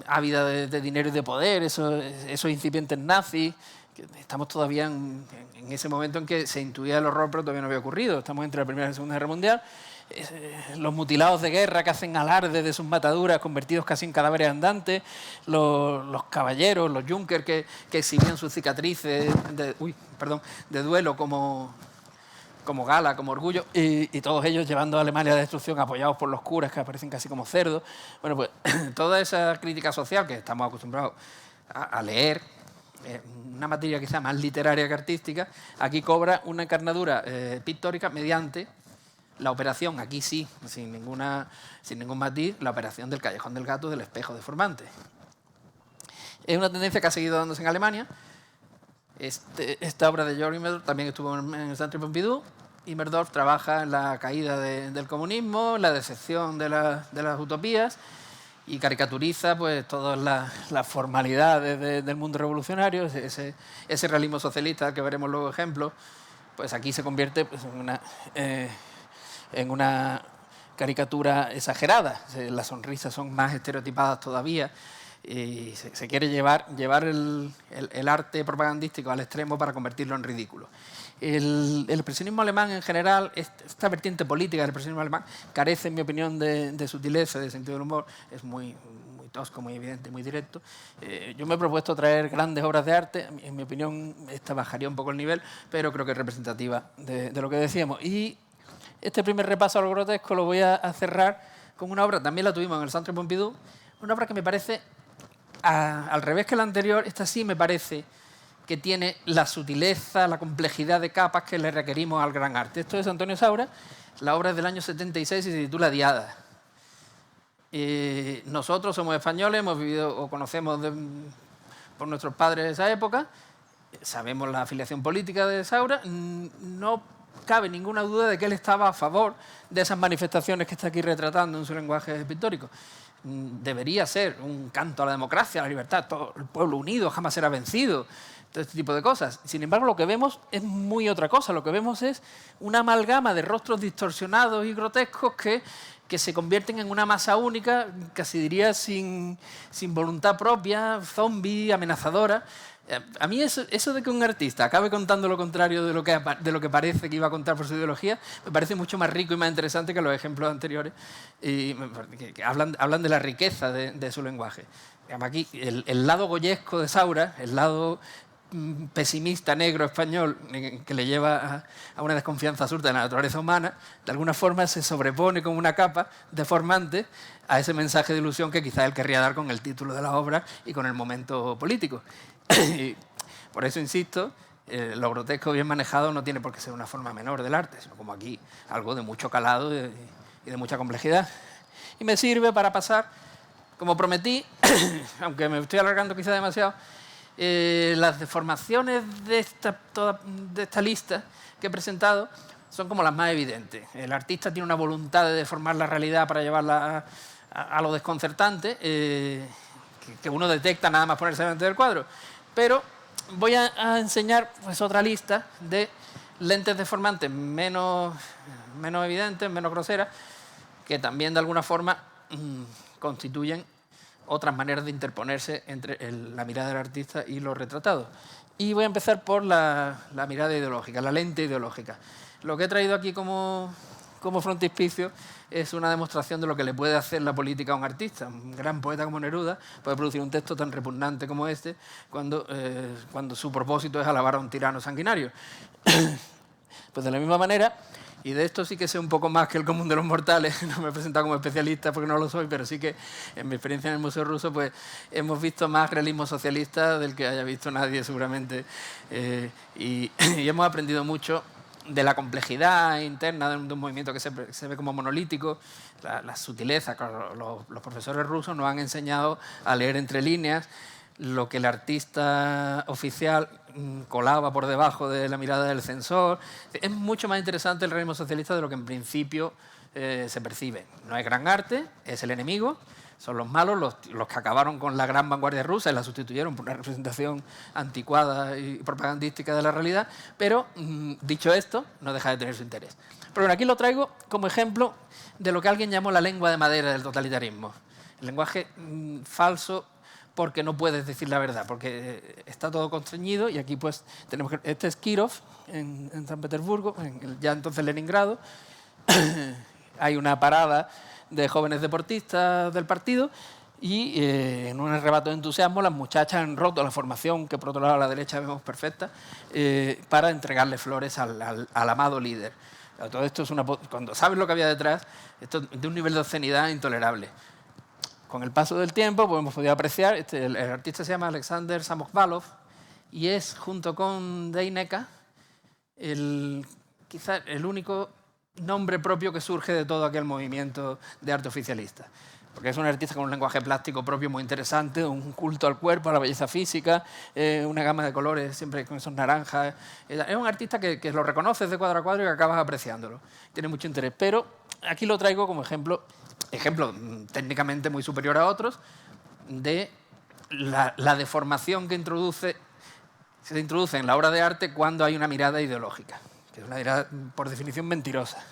ávida de dinero y de poder, esos incipientes nazis. Estamos todavía en ese momento en que se intuía el horror, pero todavía no había ocurrido. Estamos entre la Primera y la Segunda Guerra Mundial. Los mutilados de guerra que hacen alarde de sus mataduras convertidos casi en cadáveres andantes, los caballeros, los junkers que exhibían sus cicatrices de duelo como gala, como orgullo, y todos ellos llevando a Alemania a la destrucción apoyados por los curas que aparecen casi como cerdos. Bueno, pues toda esa crítica social que estamos acostumbrados a leer, una materia quizá más literaria que artística, aquí cobra una encarnadura pictórica mediante la operación, aquí sí, sin ningún matiz, la operación del Callejón del Gato, del espejo deformante. Es una tendencia que ha seguido dándose en Alemania. Esta obra de Georg Immerdorff también estuvo en el Centre Pompidou. Immerdorff trabaja en la caída del comunismo, la decepción de las utopías, y caricaturiza pues todas las formalidades del mundo revolucionario, ese realismo socialista que veremos luego ejemplos, pues aquí se convierte pues, en una caricatura exagerada. Las sonrisas son más estereotipadas todavía y se quiere llevar el arte propagandístico al extremo para convertirlo en ridículo. El expresionismo alemán en general, esta vertiente política del expresionismo alemán, carece, en mi opinión, de sutileza, de sentido del humor. Es muy tosco, muy evidente, muy directo. Yo me he propuesto traer grandes obras de arte. En mi opinión, esta bajaría un poco el nivel, pero creo que es representativa de lo que decíamos. Y este primer repaso a lo grotesco lo voy a cerrar con una obra, también la tuvimos en el Centre Pompidou, una obra que me parece, al revés que la anterior, esta sí me parece que tiene la sutileza, la complejidad de capas que le requerimos al gran arte. Esto es Antonio Saura, la obra es del año 76 y se titula Diada. Nosotros somos españoles, hemos vivido o conocemos por nuestros padres de esa época, sabemos la afiliación política de Saura, no cabe ninguna duda de que él estaba a favor de esas manifestaciones que está aquí retratando en su lenguaje pictórico. Debería ser un canto a la democracia, a la libertad, todo el pueblo unido jamás será vencido, todo este tipo de cosas. Sin embargo, lo que vemos es muy otra cosa. Lo que vemos es una amalgama de rostros distorsionados y grotescos que se convierten en una masa única, casi diría sin voluntad propia, zombie, amenazadora. A mí eso de que un artista acabe contando lo contrario de lo que parece que iba a contar por su ideología, me parece mucho más rico y más interesante que los ejemplos anteriores, y que hablan de la riqueza de su lenguaje. Aquí el lado goyesco de Saura, el lado pesimista negro español que le lleva a una desconfianza absurda de la naturaleza humana, de alguna forma se sobrepone como una capa deformante a ese mensaje de ilusión que quizás él querría dar con el título de la obra y con el momento político. Por eso insisto, lo grotesco bien manejado no tiene por qué ser una forma menor del arte, sino como aquí, algo de mucho calado y de mucha complejidad. Y me sirve para pasar, como prometí, aunque me estoy alargando quizá demasiado, las deformaciones de esta lista que he presentado son como las más evidentes. El artista tiene una voluntad de deformar la realidad para llevarla a lo desconcertante, que uno detecta nada más ponerse delante del cuadro. Pero voy a enseñar pues, otra lista de lentes deformantes menos evidentes, menos groseras, que también de alguna forma constituyen otras maneras de interponerse entre la mirada del artista y los retratados. Y voy a empezar por la mirada ideológica, la lente ideológica. Lo que he traído aquí como frontispicio es una demostración de lo que le puede hacer la política a un artista. Un gran poeta como Neruda puede producir un texto tan repugnante como este cuando su propósito es alabar a un tirano sanguinario. Pues de la misma manera, y de esto sí que sé un poco más que el común de los mortales, no me he presentado como especialista porque no lo soy, pero sí que en mi experiencia en el Museo Ruso pues hemos visto más realismo socialista del que haya visto nadie seguramente, y hemos aprendido mucho de la complejidad interna de un movimiento que se ve como monolítico, la sutileza. Claro, los profesores rusos nos han enseñado a leer entre líneas lo que el artista oficial colaba por debajo de la mirada del censor. Es mucho más interesante el realismo socialista de lo que en principio se percibe. No es gran arte, es el enemigo, son los malos, los que acabaron con la gran vanguardia rusa y la sustituyeron por una representación anticuada y propagandística de la realidad, pero dicho esto, no deja de tener su interés. Pero bueno, aquí lo traigo como ejemplo de lo que alguien llamó la lengua de madera del totalitarismo. El lenguaje falso porque no puedes decir la verdad, porque está todo constreñido, y aquí pues tenemos que... Este es Kirov, en San Petersburgo, ya entonces Leningrado. Hay una parada de jóvenes deportistas del partido y en un arrebato de entusiasmo las muchachas han roto la formación, que por otro lado a la derecha vemos perfecta, para entregarle flores al amado líder. Todo esto es cuando sabes lo que había detrás, esto es de un nivel de obscenidad intolerable. Con el paso del tiempo pues hemos podido apreciar, el artista se llama Alexander Samokhvalov y es, junto con Deineka, quizá el único nombre propio que surge de todo aquel movimiento de arte oficialista. Porque es un artista con un lenguaje plástico propio muy interesante, un culto al cuerpo, a la belleza física, una gama de colores siempre con esos naranjas. Es un artista que lo reconoces de cuadro a cuadro y que acabas apreciándolo. Tiene mucho interés, pero aquí lo traigo como ejemplo técnicamente muy superior a otros, de la deformación que se introduce en la obra de arte cuando hay una mirada ideológica, que es una mirada por definición mentirosa,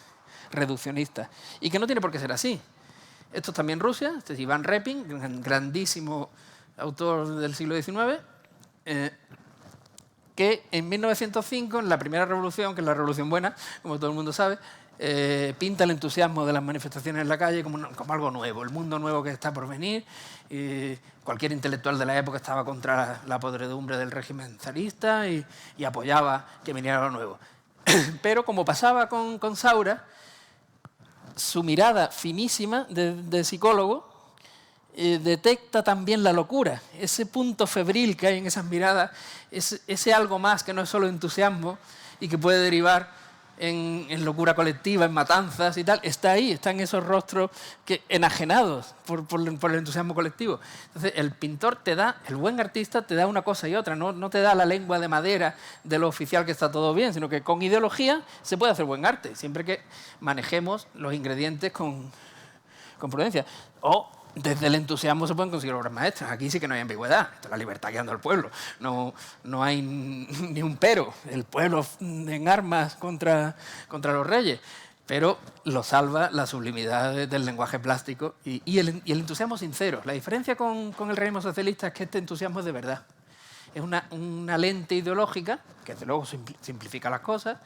reduccionista, y que no tiene por qué ser así. Esto es también Rusia, este es Iván Repin, grandísimo autor del siglo XIX, que en 1905, en la primera revolución, que es la Revolución Buena, como todo el mundo sabe, pinta el entusiasmo de las manifestaciones en la calle como algo nuevo, el mundo nuevo que está por venir. Cualquier intelectual de la época estaba contra la podredumbre del régimen zarista y apoyaba que viniera lo nuevo. Pero como pasaba con Saura, su mirada finísima de psicólogo detecta también la locura, ese punto febril que hay en esas miradas, ese algo más que no es solo entusiasmo y que puede derivar en locura colectiva, en matanzas y tal, está ahí, está en esos rostros enajenados por el entusiasmo colectivo. Entonces, el pintor el buen artista te da una cosa y otra, no te da la lengua de madera de lo oficial que está todo bien, sino que con ideología se puede hacer buen arte, siempre que manejemos los ingredientes con prudencia. O desde el entusiasmo se pueden conseguir obras maestras. Aquí sí que no hay ambigüedad. Esto es la libertad guiando al pueblo. No hay ni un pero. El pueblo en armas contra los reyes. Pero lo salva la sublimidad del lenguaje plástico y el entusiasmo sincero. La diferencia con el realismo socialista es que este entusiasmo es de verdad. Es una lente ideológica que desde luego simplifica las cosas,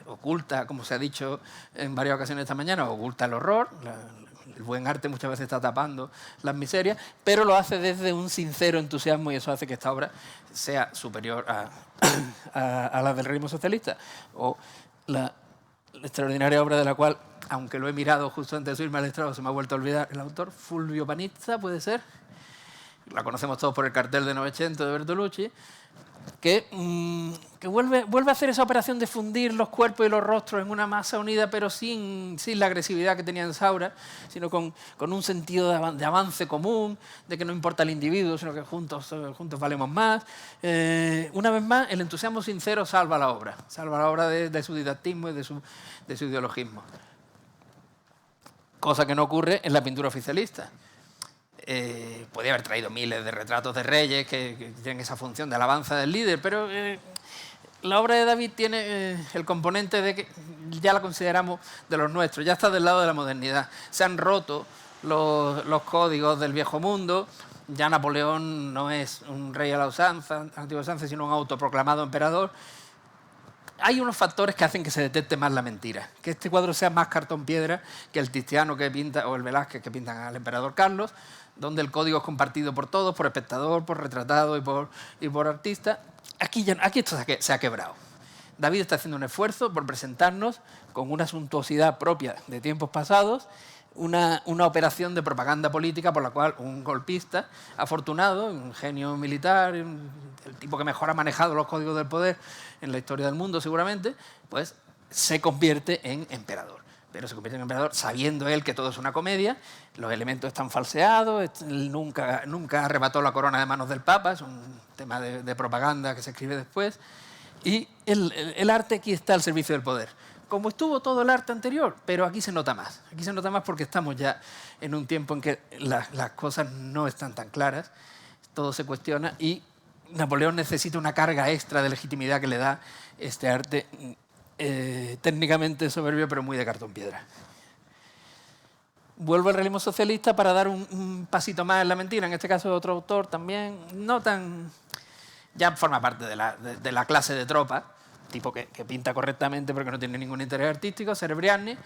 oculta, como se ha dicho en varias ocasiones esta mañana, oculta el horror. El buen arte muchas veces está tapando las miserias, pero lo hace desde un sincero entusiasmo y eso hace que esta obra sea superior a la del realismo socialista. O la extraordinaria obra de la cual, aunque lo he mirado justo antes de subirme al estrado, se me ha vuelto a olvidar el autor, Fulvio Panizza, puede ser. La conocemos todos por el cartel de Novecento de Bertolucci, que vuelve a hacer esa operación de fundir los cuerpos y los rostros en una masa unida, pero sin la agresividad que tenía en Saura, sino con un sentido de avance común, de que no importa el individuo, sino que juntos valemos más. Una vez más, el entusiasmo sincero salva la obra de su didactismo y de su ideologismo. Cosa que no ocurre en la pintura oficialista. Podía haber traído miles de retratos de reyes que tienen esa función de alabanza del líder, pero la obra de David tiene el componente de que ya la consideramos de los nuestros, ya está del lado de la modernidad. Se han roto los códigos del viejo mundo. Ya Napoleón no es un rey a la usanza, antigua usanza, sino un autoproclamado emperador. Hay unos factores que hacen que se detecte más la mentira. Que este cuadro sea más cartón piedra que el Tiziano que pinta, o el Velázquez que pintan al emperador Carlos, donde el código es compartido por todos, por espectador, por retratado y por artista. Aquí esto se ha quebrado. David está haciendo un esfuerzo por presentarnos con una suntuosidad propia de tiempos pasados, una operación de propaganda política por la cual un golpista afortunado, un genio militar, el tipo que mejor ha manejado los códigos del poder en la historia del mundo seguramente, pues se convierte en emperador. Pero se convierte en emperador sabiendo él que todo es una comedia, los elementos están falseados, él nunca arrebató la corona de manos del Papa, es un tema de propaganda que se escribe después, y el arte aquí está al servicio del poder. Como estuvo todo el arte anterior, pero aquí se nota más. Aquí se nota más porque estamos ya en un tiempo en que las cosas no están tan claras, todo se cuestiona y Napoleón necesita una carga extra de legitimidad que le da este arte técnicamente soberbio, pero muy de cartón piedra. Vuelvo al realismo socialista para dar un pasito más en la mentira, en este caso otro autor también, no tan... ya forma parte de la clase de tropa, tipo que pinta correctamente pero que no tiene ningún interés artístico, Serebriani,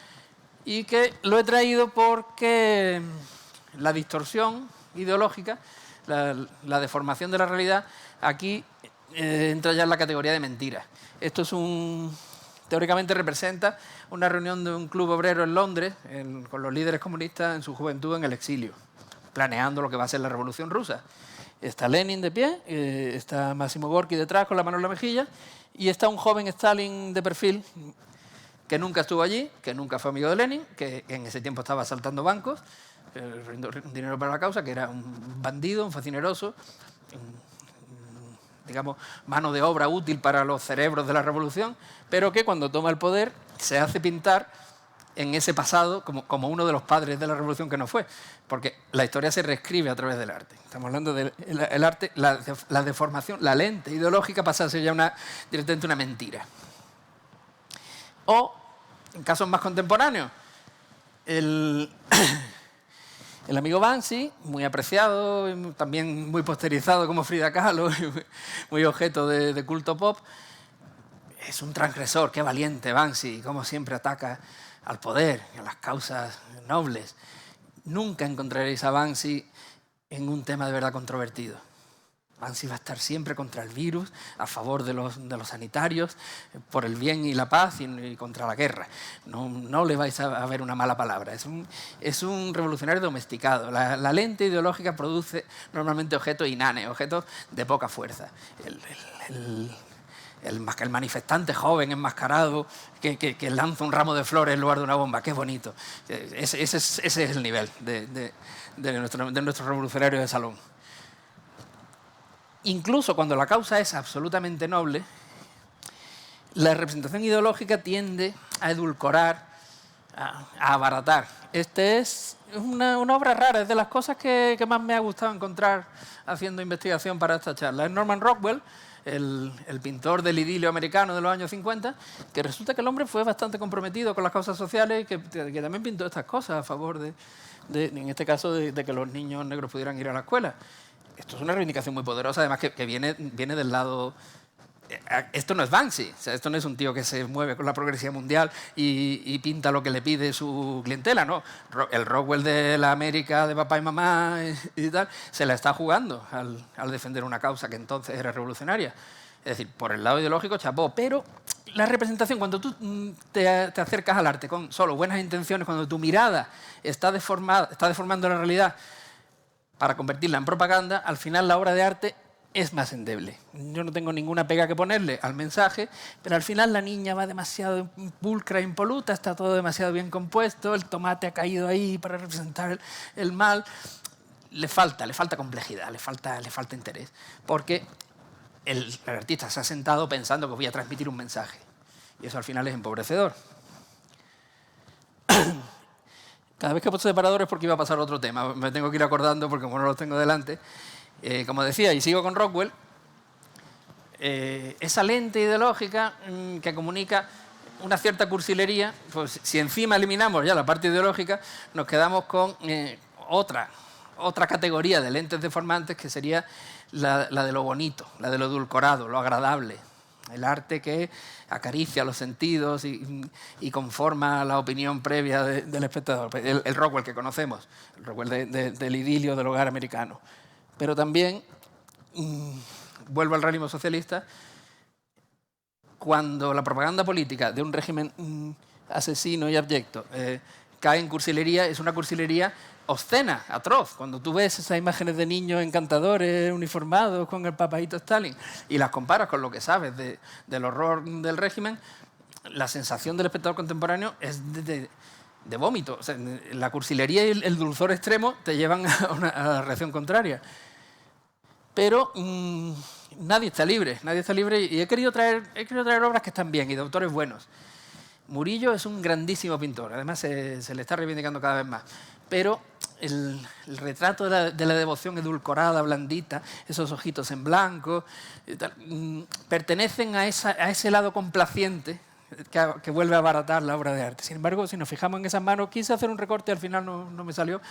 y que lo he traído porque la distorsión ideológica, la deformación de la realidad, aquí entra ya en la categoría de mentira. Esto es teóricamente representa una reunión de un club obrero en Londres con los líderes comunistas en su juventud en el exilio, planeando lo que va a ser la Revolución Rusa. Está Lenin de pie, está Máximo Gorki detrás con la mano en la mejilla y está un joven Stalin de perfil que nunca estuvo allí, que nunca fue amigo de Lenin, que en ese tiempo estaba asaltando bancos, dinero para la causa, que era un bandido, un facineroso, digamos, mano de obra útil para los cerebros de la revolución, pero que cuando toma el poder se hace pintar en ese pasado como uno de los padres de la revolución que no fue, porque la historia se reescribe a través del arte. Estamos hablando del arte, la deformación, la lente ideológica pasa a ser ya directamente una mentira. O, en casos más contemporáneos, el amigo Banksy, muy apreciado, también muy posterizado como Frida Kahlo, muy objeto de culto pop, es un transgresor, qué valiente Banksy, como siempre ataca al poder, a las causas nobles. Nunca encontraréis a Banksy en un tema de verdad controvertido. Banksy va a estar siempre contra el virus, a favor de los sanitarios, por el bien y la paz y contra la guerra. No le vais a ver una mala palabra. Es un revolucionario domesticado. La lente ideológica produce normalmente objetos inanes, objetos de poca fuerza. El manifestante joven enmascarado que lanza un ramo de flores en lugar de una bomba. ¡Qué bonito! Ese es el nivel de nuestro revolucionario de salón. Incluso cuando la causa es absolutamente noble, la representación ideológica tiende a edulcorar, a abaratar. Es una obra rara, es de las cosas que más me ha gustado encontrar haciendo investigación para esta charla. Es Norman Rockwell, el pintor del idilio americano de los años 50, que resulta que el hombre fue bastante comprometido con las causas sociales y que también pintó estas cosas a favor en este caso, de que los niños negros pudieran ir a la escuela. Esto es una reivindicación muy poderosa, además que viene del lado... Esto no es Banksy, o sea, esto no es un tío que se mueve con la progresividad mundial y pinta lo que le pide su clientela, ¿no? El Rockwell de la América de papá y mamá y tal, se la está jugando al defender una causa que entonces era revolucionaria. Es decir, por el lado ideológico, chapó, pero la representación, cuando tú te acercas al arte con solo buenas intenciones, cuando tu mirada está deformando la realidad para convertirla en propaganda, al final la obra de arte es más endeble. Yo no tengo ninguna pega que ponerle al mensaje, pero al final la niña va demasiado pulcra e impoluta, está todo demasiado bien compuesto, el tomate ha caído ahí para representar el mal. Le falta complejidad, le falta interés, porque el artista se ha sentado pensando que voy a transmitir un mensaje, y eso al final es empobrecedor. Cada vez que he puesto separadores es porque iba a pasar otro tema. Me tengo que ir acordando porque como no los tengo delante. Como decía, y sigo con Rockwell, esa lente ideológica que comunica una cierta cursilería, pues si encima eliminamos ya la parte ideológica, nos quedamos con otra categoría de lentes deformantes que sería la de lo bonito, la de lo edulcorado, lo agradable. El arte que acaricia los sentidos y conforma la opinión previa del espectador. El Rockwell que conocemos, el Rockwell del idilio del hogar americano. Pero también, vuelvo al realismo socialista, cuando la propaganda política de un régimen asesino y abyecto cae en cursilería, es una cursilería obscena, atroz. Cuando tú ves esas imágenes de niños encantadores, uniformados con el papaíto Stalin, y las comparas con lo que sabes del horror del régimen, la sensación del espectador contemporáneo es de vómito. O sea, la cursilería y el dulzor extremo te llevan a la reacción contraria. Pero nadie está libre, y he querido traer obras que están bien y de autores buenos. Murillo es un grandísimo pintor, además se le está reivindicando cada vez más. Pero el retrato de la devoción edulcorada, blandita, esos ojitos en blanco, pertenecen a ese lado complaciente que vuelve a abaratar la obra de arte. Sin embargo, si nos fijamos en esas manos, quise hacer un recorte, al final no me salió.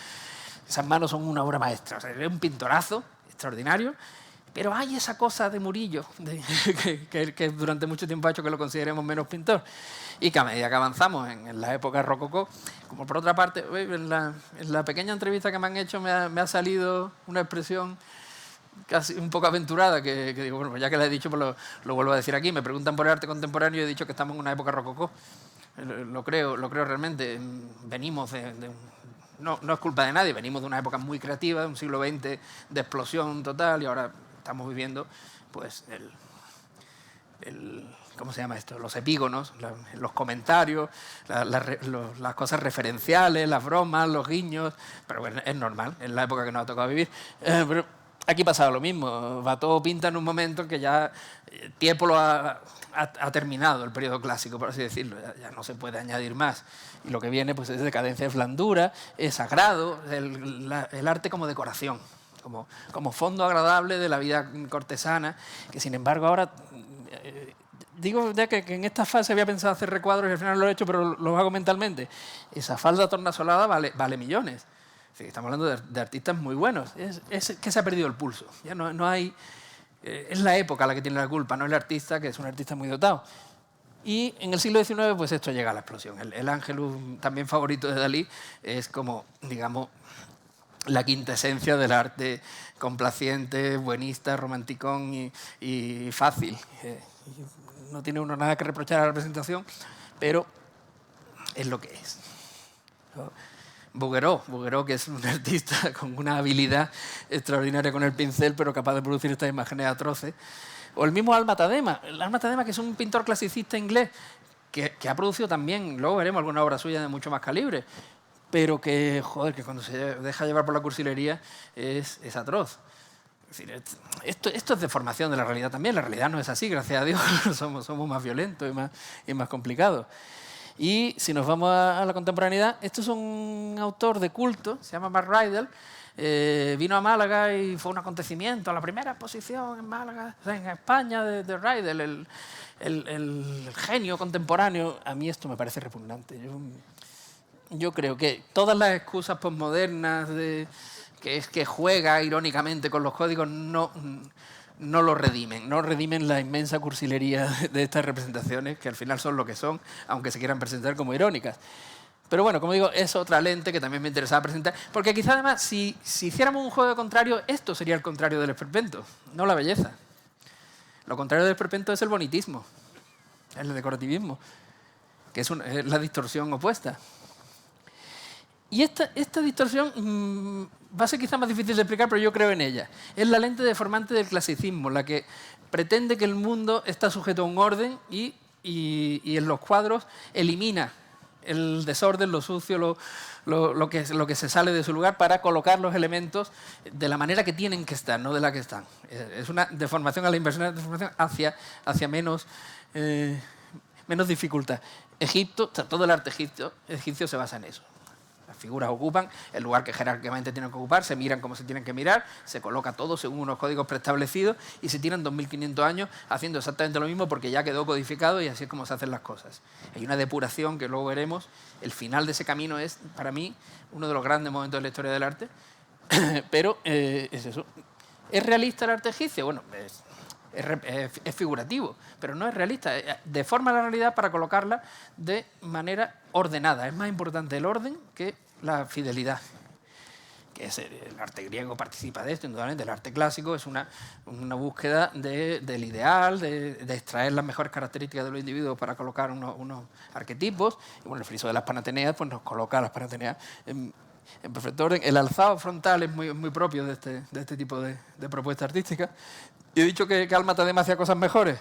Esas manos son una obra maestra, o sea, es un pintorazo extraordinario. Pero hay esa cosa de Murillo, que durante mucho tiempo ha hecho que lo consideremos menos pintor. Y que a medida que avanzamos en la época rococó, como por otra parte, en la pequeña entrevista que me han hecho me ha salido una expresión casi un poco aventurada, que digo, bueno, pues ya que la he dicho, pues lo vuelvo a decir aquí. Me preguntan por el arte contemporáneo y he dicho que estamos en una época rococó. Lo creo realmente. Venimos no es culpa de nadie, venimos de una época muy creativa, de un siglo XX de explosión total, y ahora estamos viviendo pues ¿cómo se llama esto? Los epígonos, los comentarios, las cosas referenciales, las bromas, los guiños, pero bueno, es normal, es la época que nos ha tocado vivir. Pero aquí pasaba lo mismo. Watteau pinta en un momento en que ya Tiepolo ha terminado el periodo clásico, por así decirlo, ya no se puede añadir más. Y lo que viene pues es decadencia, es blandura, es sagrado, el arte como decoración, como fondo agradable de la vida cortesana, que sin embargo ahora... digo ya que en esta fase había pensado hacer recuadros y al final lo he hecho, pero lo hago mentalmente. Esa falda tornasolada vale millones. Sí, estamos hablando de artistas muy buenos. Es que se ha perdido el pulso. Ya no hay... es la época la que tiene la culpa, no el artista, que es un artista muy dotado. Y en el siglo XIX, pues esto llega a la explosión. El Ángelus, también favorito de Dalí, es como, digamos, la quintesencia del arte complaciente, buenista, romanticón y fácil. No tiene uno nada que reprochar a la representación, pero es lo que es. Bouguereau, que es un artista con una habilidad extraordinaria con el pincel, pero capaz de producir estas imágenes atroces. O el mismo Alma Tadema, que es un pintor clasicista inglés, que ha producido también, luego veremos alguna obra suya de mucho más calibre, pero que, joder, que cuando se deja llevar por la cursilería es atroz. Es decir, esto es deformación de la realidad también. La realidad no es así, gracias a Dios. somos más violentos y más complicados. Y si nos vamos a la contemporaneidad, esto es un autor de culto, se llama Mark Rydell. Vino a Málaga y fue un acontecimiento, la primera exposición en Málaga, en España, de Rydell, el genio contemporáneo. A mí esto me parece repugnante. Yo creo que todas las excusas posmodernas que juega irónicamente con los códigos no lo redimen, no redimen la inmensa cursilería de estas representaciones, que al final son lo que son, aunque se quieran presentar como irónicas. Pero bueno, como digo, es otra lente que también me interesaba presentar, porque quizá además, si hiciéramos un juego de contrario, esto sería el contrario del esperpento, no la belleza. Lo contrario del esperpento es el bonitismo, el decorativismo, que es la distorsión opuesta. Y esta distorsión va a ser quizá más difícil de explicar, pero yo creo en ella. Es la lente deformante del clasicismo, la que pretende que el mundo está sujeto a un orden y en los cuadros elimina el desorden, lo sucio, lo que se sale de su lugar para colocar los elementos de la manera que tienen que estar, no de la que están. Es una deformación a la inversión, una deformación hacia menos dificultad. Egipto, todo el arte egipcio se basa en eso. figuras ocupan el lugar que jerárquicamente tienen que ocupar, se miran como se tienen que mirar, se coloca todo según unos códigos preestablecidos y se tiran 2500 años haciendo exactamente lo mismo porque ya quedó codificado y así es como se hacen las cosas. Hay una depuración que luego veremos. El final de ese camino es, para mí, uno de los grandes momentos de la historia del arte, pero es eso. ¿Es realista el arte egipcio? Bueno, es figurativo, pero no es realista. Deforma la realidad para colocarla de manera ordenada. Es más importante el orden que la fidelidad. Que es el arte griego participa de esto, indudablemente. El arte clásico es una búsqueda del ideal, de extraer las mejores características de los individuos para colocar unos arquetipos. Y bueno, el friso de las Panateneas pues nos coloca a las Panateneas en perfecto orden. El alzado frontal es muy propio de este tipo de propuesta artística. Y he dicho que Cálmata además hacía cosas mejores.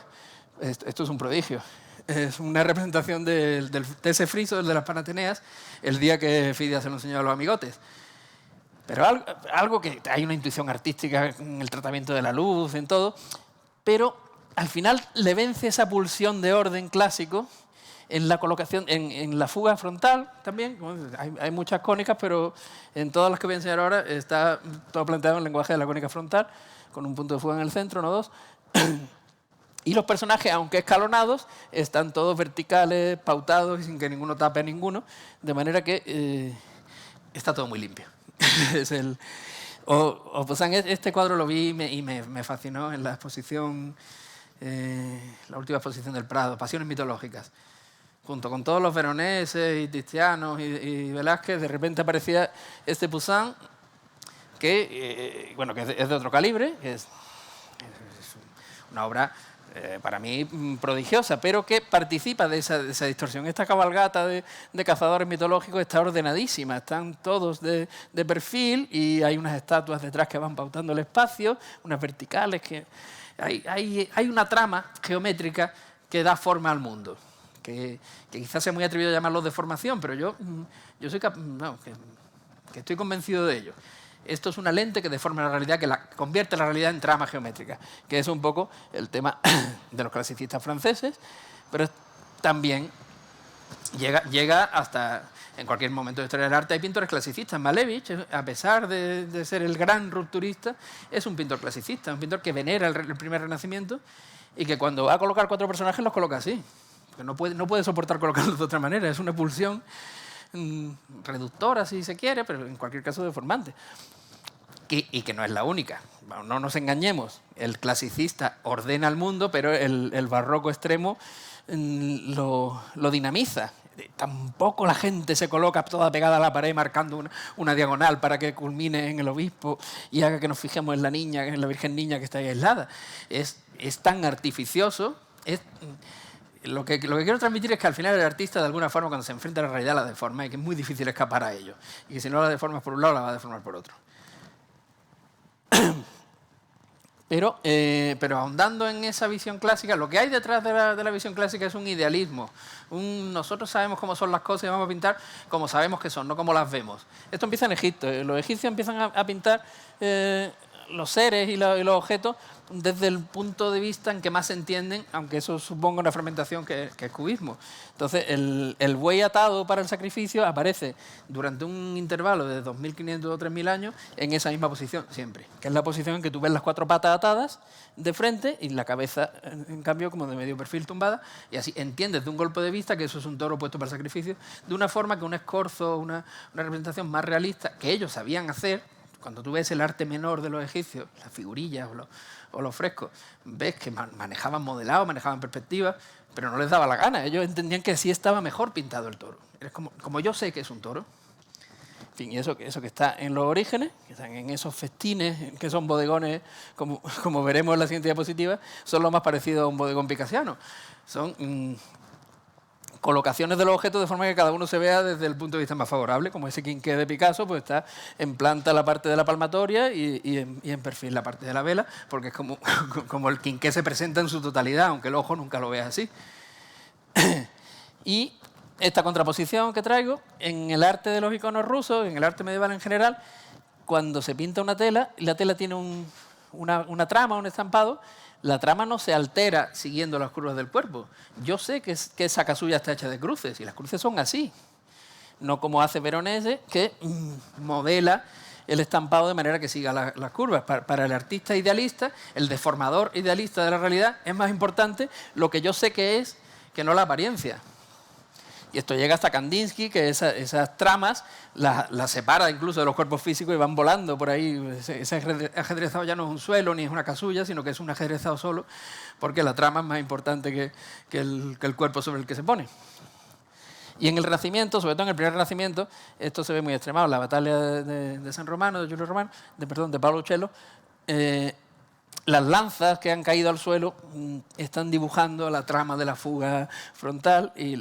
Esto es un prodigio. Es una representación de ese friso, el de las Panateneas, el día que Fidias se lo enseñó a los amigotes. Pero algo que hay una intuición artística en el tratamiento de la luz, en todo, pero al final le vence esa pulsión de orden clásico en la colocación, en la fuga frontal también. Hay muchas cónicas, pero en todas las que voy a enseñar ahora está todo planteado en el lenguaje de la cónica frontal, con un punto de fuga en el centro, no dos. Y los personajes, aunque escalonados, están todos verticales, pautados, y sin que ninguno tape a ninguno, de manera que está todo muy limpio. Pues, este cuadro lo vi y me fascinó en la exposición, la última exposición del Prado, Pasiones mitológicas. Junto con todos los veroneses y Tizianos y Velázquez, de repente aparecía este Poussin, que es de otro calibre, que es una obra para mí prodigiosa, pero que participa de esa distorsión. Esta cabalgata de cazadores mitológicos está ordenadísima, están todos de perfil y hay unas estatuas detrás que van pautando el espacio, unas verticales, que hay una trama geométrica que da forma al mundo, que quizás sea muy atrevido a llamarlo deformación, pero yo soy que estoy convencido de ello. Esto es una lente que deforma la realidad, que convierte la realidad en trama geométrica, que es un poco el tema de los clasicistas franceses, pero también llega hasta, en cualquier momento de la historia del arte, hay pintores clasicistas. Malevich, a pesar de ser el gran rupturista, es un pintor clasicista, un pintor que venera el primer Renacimiento y que cuando va a colocar 4 personajes los coloca así, porque no puede soportar colocarlos de otra manera, es una pulsión reductora si se quiere, pero en cualquier caso deformante. Y que no es la única. Bueno, no nos engañemos, el clasicista ordena el mundo, pero el barroco extremo lo dinamiza. Tampoco la gente se coloca toda pegada a la pared marcando una diagonal para que culmine en el obispo y haga que nos fijemos en la niña, en la Virgen Niña que está ahí aislada. Es tan artificioso. Lo que quiero transmitir es que al final el artista, de alguna forma, cuando se enfrenta a la realidad, la deforma y que es muy difícil escapar a ello. Y que si no la deformas por un lado, la va a deformar por otro. Pero ahondando en esa visión clásica, lo que hay detrás de la visión clásica es un idealismo. Nosotros sabemos cómo son las cosas y vamos a pintar como sabemos que son, no como las vemos. Esto empieza en Egipto. Los egipcios empiezan a pintar los seres y los objetos desde el punto de vista en que más se entienden, aunque eso suponga una fragmentación que es cubismo. Entonces, el buey atado para el sacrificio aparece durante un intervalo de 2.500 o 3.000 años en esa misma posición, siempre, que es la posición en que tú ves las 4 patas atadas de frente y la cabeza, en cambio, como de medio perfil tumbada, y así entiendes de un golpe de vista que eso es un toro puesto para el sacrificio, de una forma que un escorzo, una representación más realista, que ellos sabían hacer. Cuando tú ves el arte menor de los egipcios, las figurillas o los frescos, ves que manejaban modelado, manejaban perspectiva, pero no les daba la gana. Ellos entendían que así estaba mejor pintado el toro. Es como yo sé que es un toro. En fin, y eso que está en los orígenes, que están en esos festines, que son bodegones, como veremos en la siguiente diapositiva, son lo más parecido a un bodegón picasiano. Son colocaciones de los objetos de forma que cada uno se vea desde el punto de vista más favorable, como ese quinqué de Picasso, pues está en planta la parte de la palmatoria y en perfil la parte de la vela, porque es como el quinqué se presenta en su totalidad, aunque el ojo nunca lo vea así. Y esta contraposición que traigo, en el arte de los iconos rusos, en el arte medieval en general, cuando se pinta una tela, y la tela tiene una trama, un estampado, la trama no se altera siguiendo las curvas del cuerpo. Yo sé que esa casulla está hecha de cruces y las cruces son así. no como hace Veronese, que modela el estampado de manera que siga las curvas. Para el artista idealista, el deformador idealista de la realidad, es más importante lo que yo sé que es que no la apariencia. Y esto llega hasta Kandinsky, que esas tramas las separa incluso de los cuerpos físicos y van volando por ahí. Ese ajedrezado ya no es un suelo ni es una casulla, sino que es un ajedrezado solo, porque la trama es más importante que el cuerpo sobre el que se pone. Y en el Renacimiento, sobre todo en el primer Renacimiento, esto se ve muy extremado. La batalla de San Romano, de Julio Romano, de Pablo Uccello, las lanzas que han caído al suelo están dibujando la trama de la fuga frontal y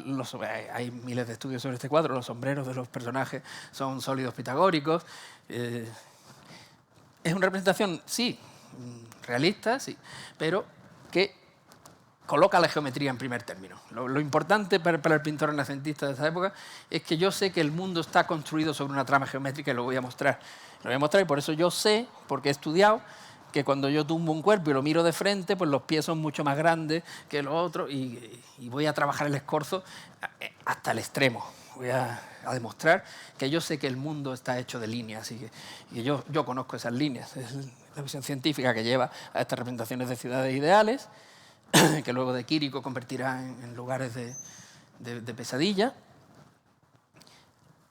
hay miles de estudios sobre este cuadro. Los sombreros de los personajes son sólidos pitagóricos. Es una representación, sí, realista, sí, pero que coloca la geometría en primer término. Lo importante para el pintor renacentista de esa época es que yo sé que el mundo está construido sobre una trama geométrica y lo voy a mostrar. Lo voy a mostrar y por eso yo sé, porque he estudiado, que cuando yo tumbo un cuerpo y lo miro de frente, pues los pies son mucho más grandes que los otros y voy a trabajar el escorzo hasta el extremo. Voy a demostrar que yo sé que el mundo está hecho de líneas y yo conozco esas líneas. Es la visión científica que lleva a estas representaciones de ciudades ideales, que luego de Quirico convertirá en lugares de pesadilla.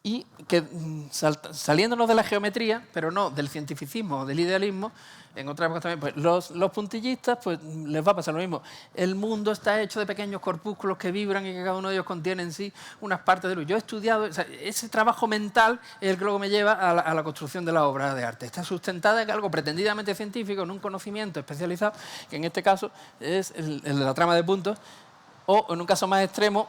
Y que saliéndonos de la geometría, pero no del cientificismo o del idealismo, en otra época también, pues los puntillistas pues les va a pasar lo mismo. El mundo está hecho de pequeños corpúsculos que vibran y que cada uno de ellos contiene en sí unas partes de luz. Yo he estudiado, o sea, ese trabajo mental es el que luego me lleva a la construcción de la obra de arte. Está sustentada en algo pretendidamente científico, en un conocimiento especializado, que en este caso es el de la trama de puntos, o en un caso más extremo,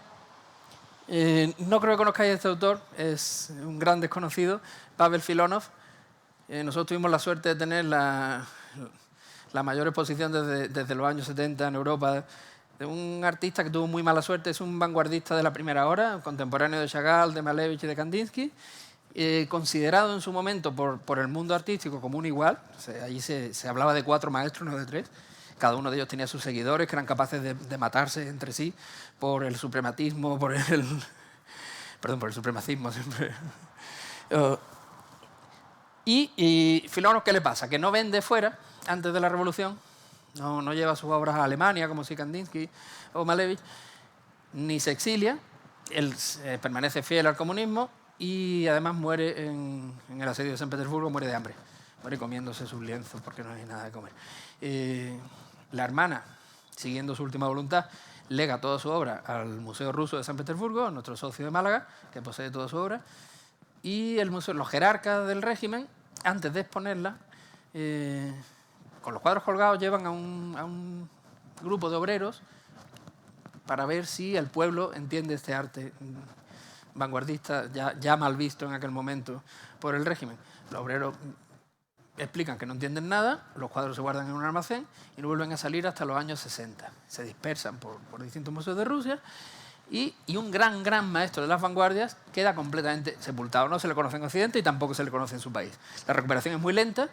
no creo que conozcáis a este autor, es un gran desconocido, Pavel Filonov. Nosotros tuvimos la suerte de tener la mayor exposición desde los años 70 en Europa de un artista que tuvo muy mala suerte. Es un vanguardista de la primera hora, contemporáneo de Chagall, de Malevich y de Kandinsky, considerado en su momento por el mundo artístico como un igual. O sea, allí se hablaba de 4 maestros, no de 3. Cada uno de ellos tenía sus seguidores que eran capaces de matarse entre sí por el suprematismo, por el supremacismo siempre. Y Filonov, ¿qué le pasa? Que no vende fuera antes de la Revolución, no lleva sus obras a Alemania, como si Kandinsky o Malevich, ni se exilia, él permanece fiel al comunismo y además muere en el asedio de San Petersburgo, muere de hambre, muere comiéndose sus lienzos porque no hay nada de comer. La hermana, siguiendo su última voluntad, lega toda su obra al Museo Ruso de San Petersburgo, nuestro socio de Málaga, que posee toda su obra, y los jerarcas del régimen, antes de exponerla, con los cuadros colgados, llevan a un grupo de obreros para ver si el pueblo entiende este arte vanguardista, ya mal visto en aquel momento por el régimen. Los obreros explican que no entienden nada, los cuadros se guardan en un almacén y no vuelven a salir hasta los años 60. Se dispersan por distintos museos de Rusia y un gran maestro de las vanguardias queda completamente sepultado. No se le conoce en Occidente y tampoco se le conoce en su país. La recuperación es muy lenta,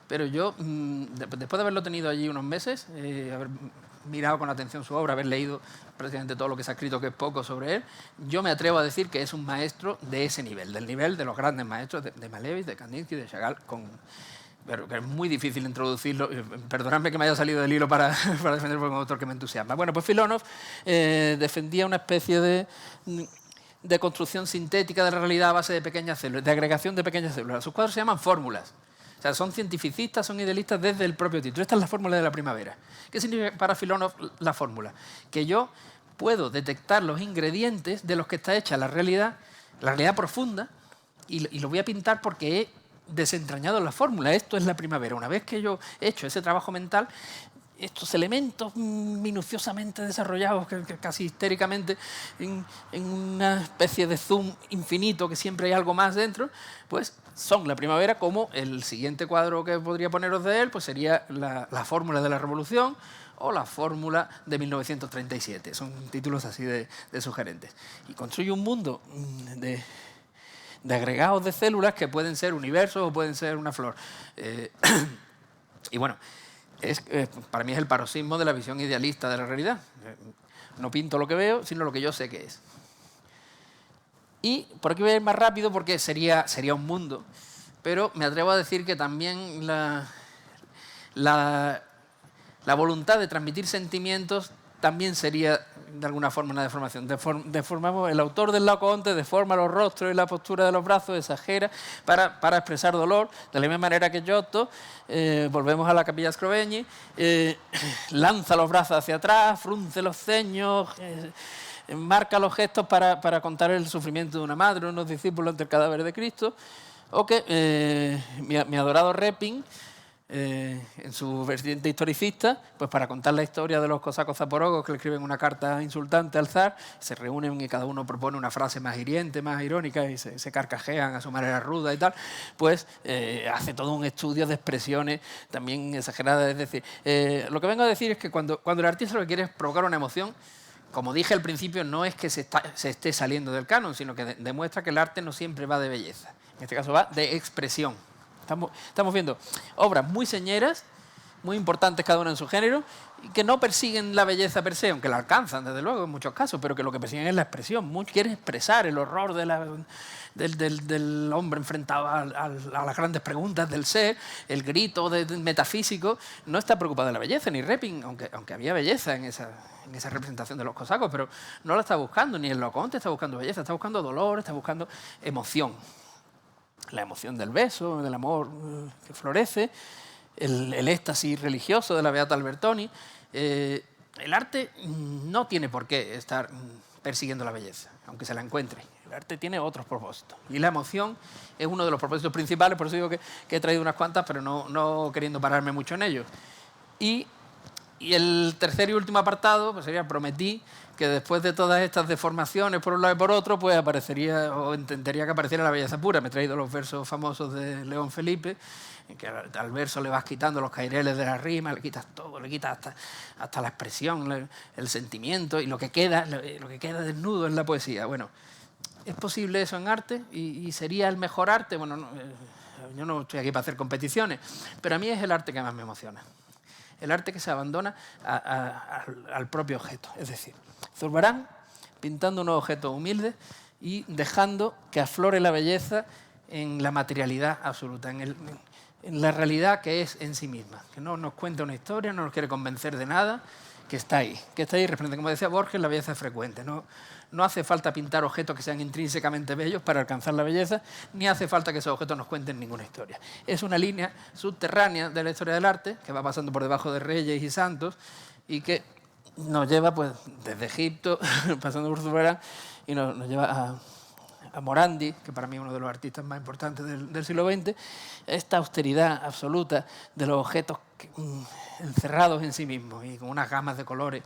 pero yo, después de haberlo tenido allí unos meses, haber mirado con atención su obra, haber leído prácticamente todo lo que se ha escrito, que es poco sobre él, yo me atrevo a decir que es un maestro de ese nivel, del nivel de los grandes maestros de Malevich, de Kandinsky, de Chagall, pero que es muy difícil introducirlo. Perdonadme que me haya salido del hilo para defender por un autor que me entusiasma. Bueno, pues Filonov defendía una especie de construcción sintética de la realidad a base de pequeñas células, de agregación de pequeñas células. Sus cuadros se llaman fórmulas. O sea, son cientificistas, son idealistas desde el propio título. Esta es la fórmula de la primavera. ¿Qué significa para Filonov la fórmula? Que yo puedo detectar los ingredientes de los que está hecha la realidad profunda, y lo voy a pintar porque he desentrañado la fórmula. Esto es la primavera. Una vez que yo he hecho ese trabajo mental, estos elementos minuciosamente desarrollados, que casi histéricamente, en una especie de zoom infinito, que siempre hay algo más dentro, pues son la primavera, como el siguiente cuadro que podría poneros de él, pues sería la fórmula de la revolución o la fórmula de 1937. Son títulos así de sugerentes. Y construye un mundo de agregados de células que pueden ser universos o pueden ser una flor. Y bueno, para mí es el paroxismo de la visión idealista de la realidad. No pinto lo que veo, sino lo que yo sé que es. Y por aquí voy a ir más rápido porque sería un mundo, pero me atrevo a decir que también la voluntad de transmitir sentimientos también sería de alguna forma una deformación. Deformamos, el autor del Laocoonte deforma los rostros y la postura de los brazos, exagera para expresar dolor, de la misma manera que Giotto, volvemos a la Capilla Scrovegni, lanza los brazos hacia atrás, frunce los ceños, marca los gestos para contar el sufrimiento de una madre o unos discípulos ante el cadáver de Cristo, o que mi adorado Repin, en su vertiente historicista, pues para contar la historia de los cosacos zaporogos que le escriben una carta insultante al zar, se reúnen y cada uno propone una frase más hiriente, más irónica y se carcajean a su manera ruda y tal, pues hace todo un estudio de expresiones también exageradas. Es decir, lo que vengo a decir es que cuando el artista lo que quiere es provocar una emoción, como dije al principio, no es que se esté saliendo del canon, sino que demuestra que el arte no siempre va de belleza, en este caso va de expresión. Estamos viendo obras muy señeras, muy importantes cada una en su género, y que no persiguen la belleza per se, aunque la alcanzan, desde luego, en muchos casos, pero que lo que persiguen es la expresión. Quieren expresar el horror del hombre enfrentado a las grandes preguntas del ser, el grito metafísico. No está preocupado de la belleza, ni Repin, aunque había belleza en esa representación de los cosacos, pero no la está buscando, ni el Laocoonte está buscando belleza, está buscando dolor, está buscando emoción. La emoción del beso, del amor que florece, el éxtasis religioso de la Beata Albertoni. El arte no tiene por qué estar persiguiendo la belleza, aunque se la encuentre. El arte tiene otros propósitos. Y la emoción es uno de los propósitos principales, por eso digo que he traído unas cuantas, pero no queriendo pararme mucho en ellos. Y el tercer y último apartado pues sería Prometí, que después de todas estas deformaciones por un lado y por otro, pues aparecería, o intentaría que apareciera la belleza pura. Me he traído los versos famosos de León Felipe, en que al verso le vas quitando los caireles de la rima, le quitas todo, le quitas hasta la expresión, el sentimiento, y lo que queda desnudo es la poesía. Bueno, ¿es posible eso en arte? ¿Y sería el mejor arte? Bueno, yo no estoy aquí para hacer competiciones, pero a mí es el arte que más me emociona. El arte que se abandona al propio objeto. Es decir, Zurbarán pintando unos objetos humildes y dejando que aflore la belleza en la materialidad absoluta, en la realidad que es en sí misma, que no nos cuenta una historia, no nos quiere convencer de nada, que está ahí resplandeciente. Como decía Borges, la belleza es frecuente. No hace falta pintar objetos que sean intrínsecamente bellos para alcanzar la belleza, ni hace falta que esos objetos nos cuenten ninguna historia. Es una línea subterránea de la historia del arte que va pasando por debajo de reyes y santos y que nos lleva pues, desde Egipto, pasando por Zurbarán, y nos lleva a Morandi, que para mí es uno de los artistas más importantes del siglo XX, esta austeridad absoluta de los objetos encerrados en sí mismos y con unas gamas de colores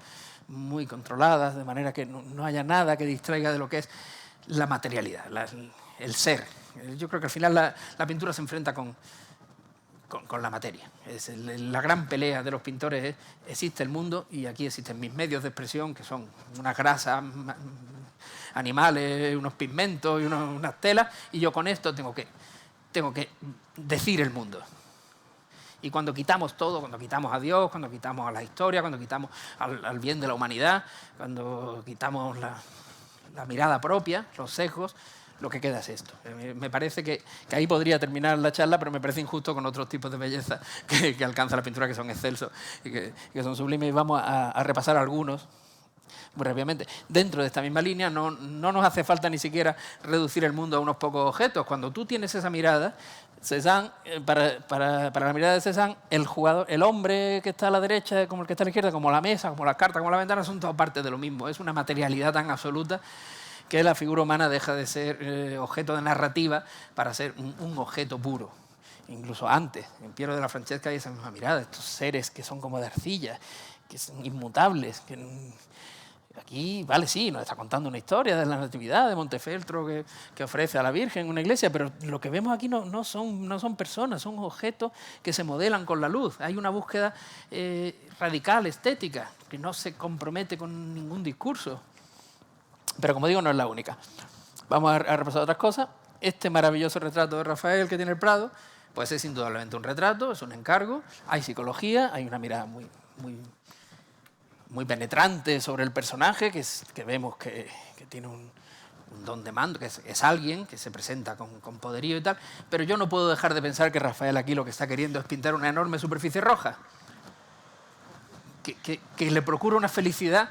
muy controladas, de manera que no haya nada que distraiga de lo que es la materialidad, el ser. Yo creo que al final la pintura se enfrenta con la materia. La gran pelea de los pintores es: existe el mundo y aquí existen mis medios de expresión, que son unas grasas animales, unos pigmentos y unas telas, y yo con esto tengo que decir el mundo. Y cuando quitamos todo, cuando quitamos a Dios, cuando quitamos a la historia, cuando quitamos al bien de la humanidad, cuando quitamos la mirada propia, los sesgos, lo que queda es esto. Me parece que ahí podría terminar la charla, pero me parece injusto con otros tipos de belleza que alcanza la pintura, que son excelsos y que son sublimes. Y vamos a repasar algunos muy rápidamente. Dentro de esta misma línea no nos hace falta ni siquiera reducir el mundo a unos pocos objetos. Cuando tú tienes esa mirada, Cézanne, para la mirada de Cézanne, el hombre que está a la derecha, como el que está a la izquierda, como la mesa, como las cartas, como la ventana, son todas partes de lo mismo. Es una materialidad tan absoluta que la figura humana deja de ser objeto de narrativa para ser un objeto puro. Incluso antes, en Piero della Francesca hay esa misma mirada, estos seres que son como de arcilla, que son inmutables, que aquí, vale, sí, nos está contando una historia de la Natividad de Montefeltro que ofrece a la Virgen una iglesia, pero lo que vemos aquí no son personas, son objetos que se modelan con la luz. Hay una búsqueda radical, estética, que no se compromete con ningún discurso. Pero como digo, no es la única. Vamos a repasar otras cosas. Este maravilloso retrato de Rafael que tiene el Prado, pues es indudablemente un retrato, es un encargo, hay psicología, hay una mirada muy penetrante sobre el personaje, que vemos que tiene un don de mando, que es alguien que se presenta con poderío y tal, pero yo no puedo dejar de pensar que Rafael aquí lo que está queriendo es pintar una enorme superficie roja, que le procura una felicidad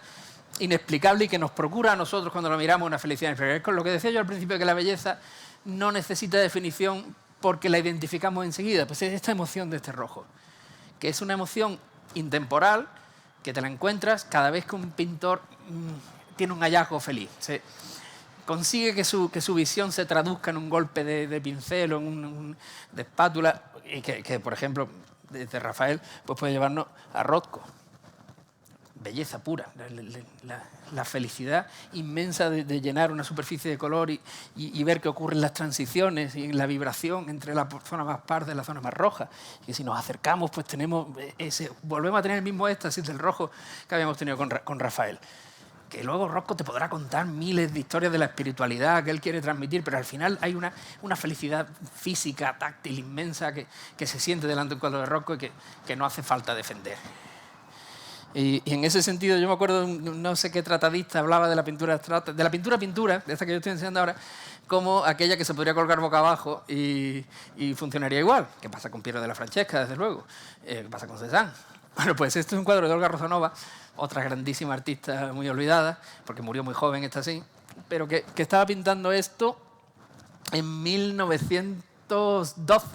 inexplicable y que nos procura a nosotros cuando lo miramos una felicidad inexplicable. Es con lo que decía yo al principio, que la belleza no necesita definición porque la identificamos enseguida. Pues es esta emoción de este rojo, que es una emoción intemporal, que te la encuentras cada vez que un pintor tiene un hallazgo feliz. Consigue que su visión se traduzca en un golpe de pincel o de espátula, y que, por ejemplo, de Rafael, pues puede llevarnos a Rothko. Belleza pura, la felicidad inmensa de llenar una superficie de color y ver que ocurren las transiciones y la vibración entre la zona más parda y la zona más roja. Y si nos acercamos, pues volvemos a tener el mismo éxtasis del rojo que habíamos tenido con Rafael. Que luego Rothko te podrá contar miles de historias de la espiritualidad que él quiere transmitir, pero al final hay una felicidad física, táctil, inmensa que se siente delante de un cuadro de Rothko y que no hace falta defender. Y en ese sentido yo me acuerdo, no sé qué tratadista hablaba de la pintura abstracta, de la pintura, de esta que yo estoy enseñando ahora, como aquella que se podría colgar boca abajo y funcionaría igual. ¿Qué pasa con Piero della Francesca, desde luego? ¿Qué pasa con Cézanne? Bueno, pues este es un cuadro de Olga Rozanova, otra grandísima artista muy olvidada, porque murió muy joven, esta sí, pero que estaba pintando esto en 1912.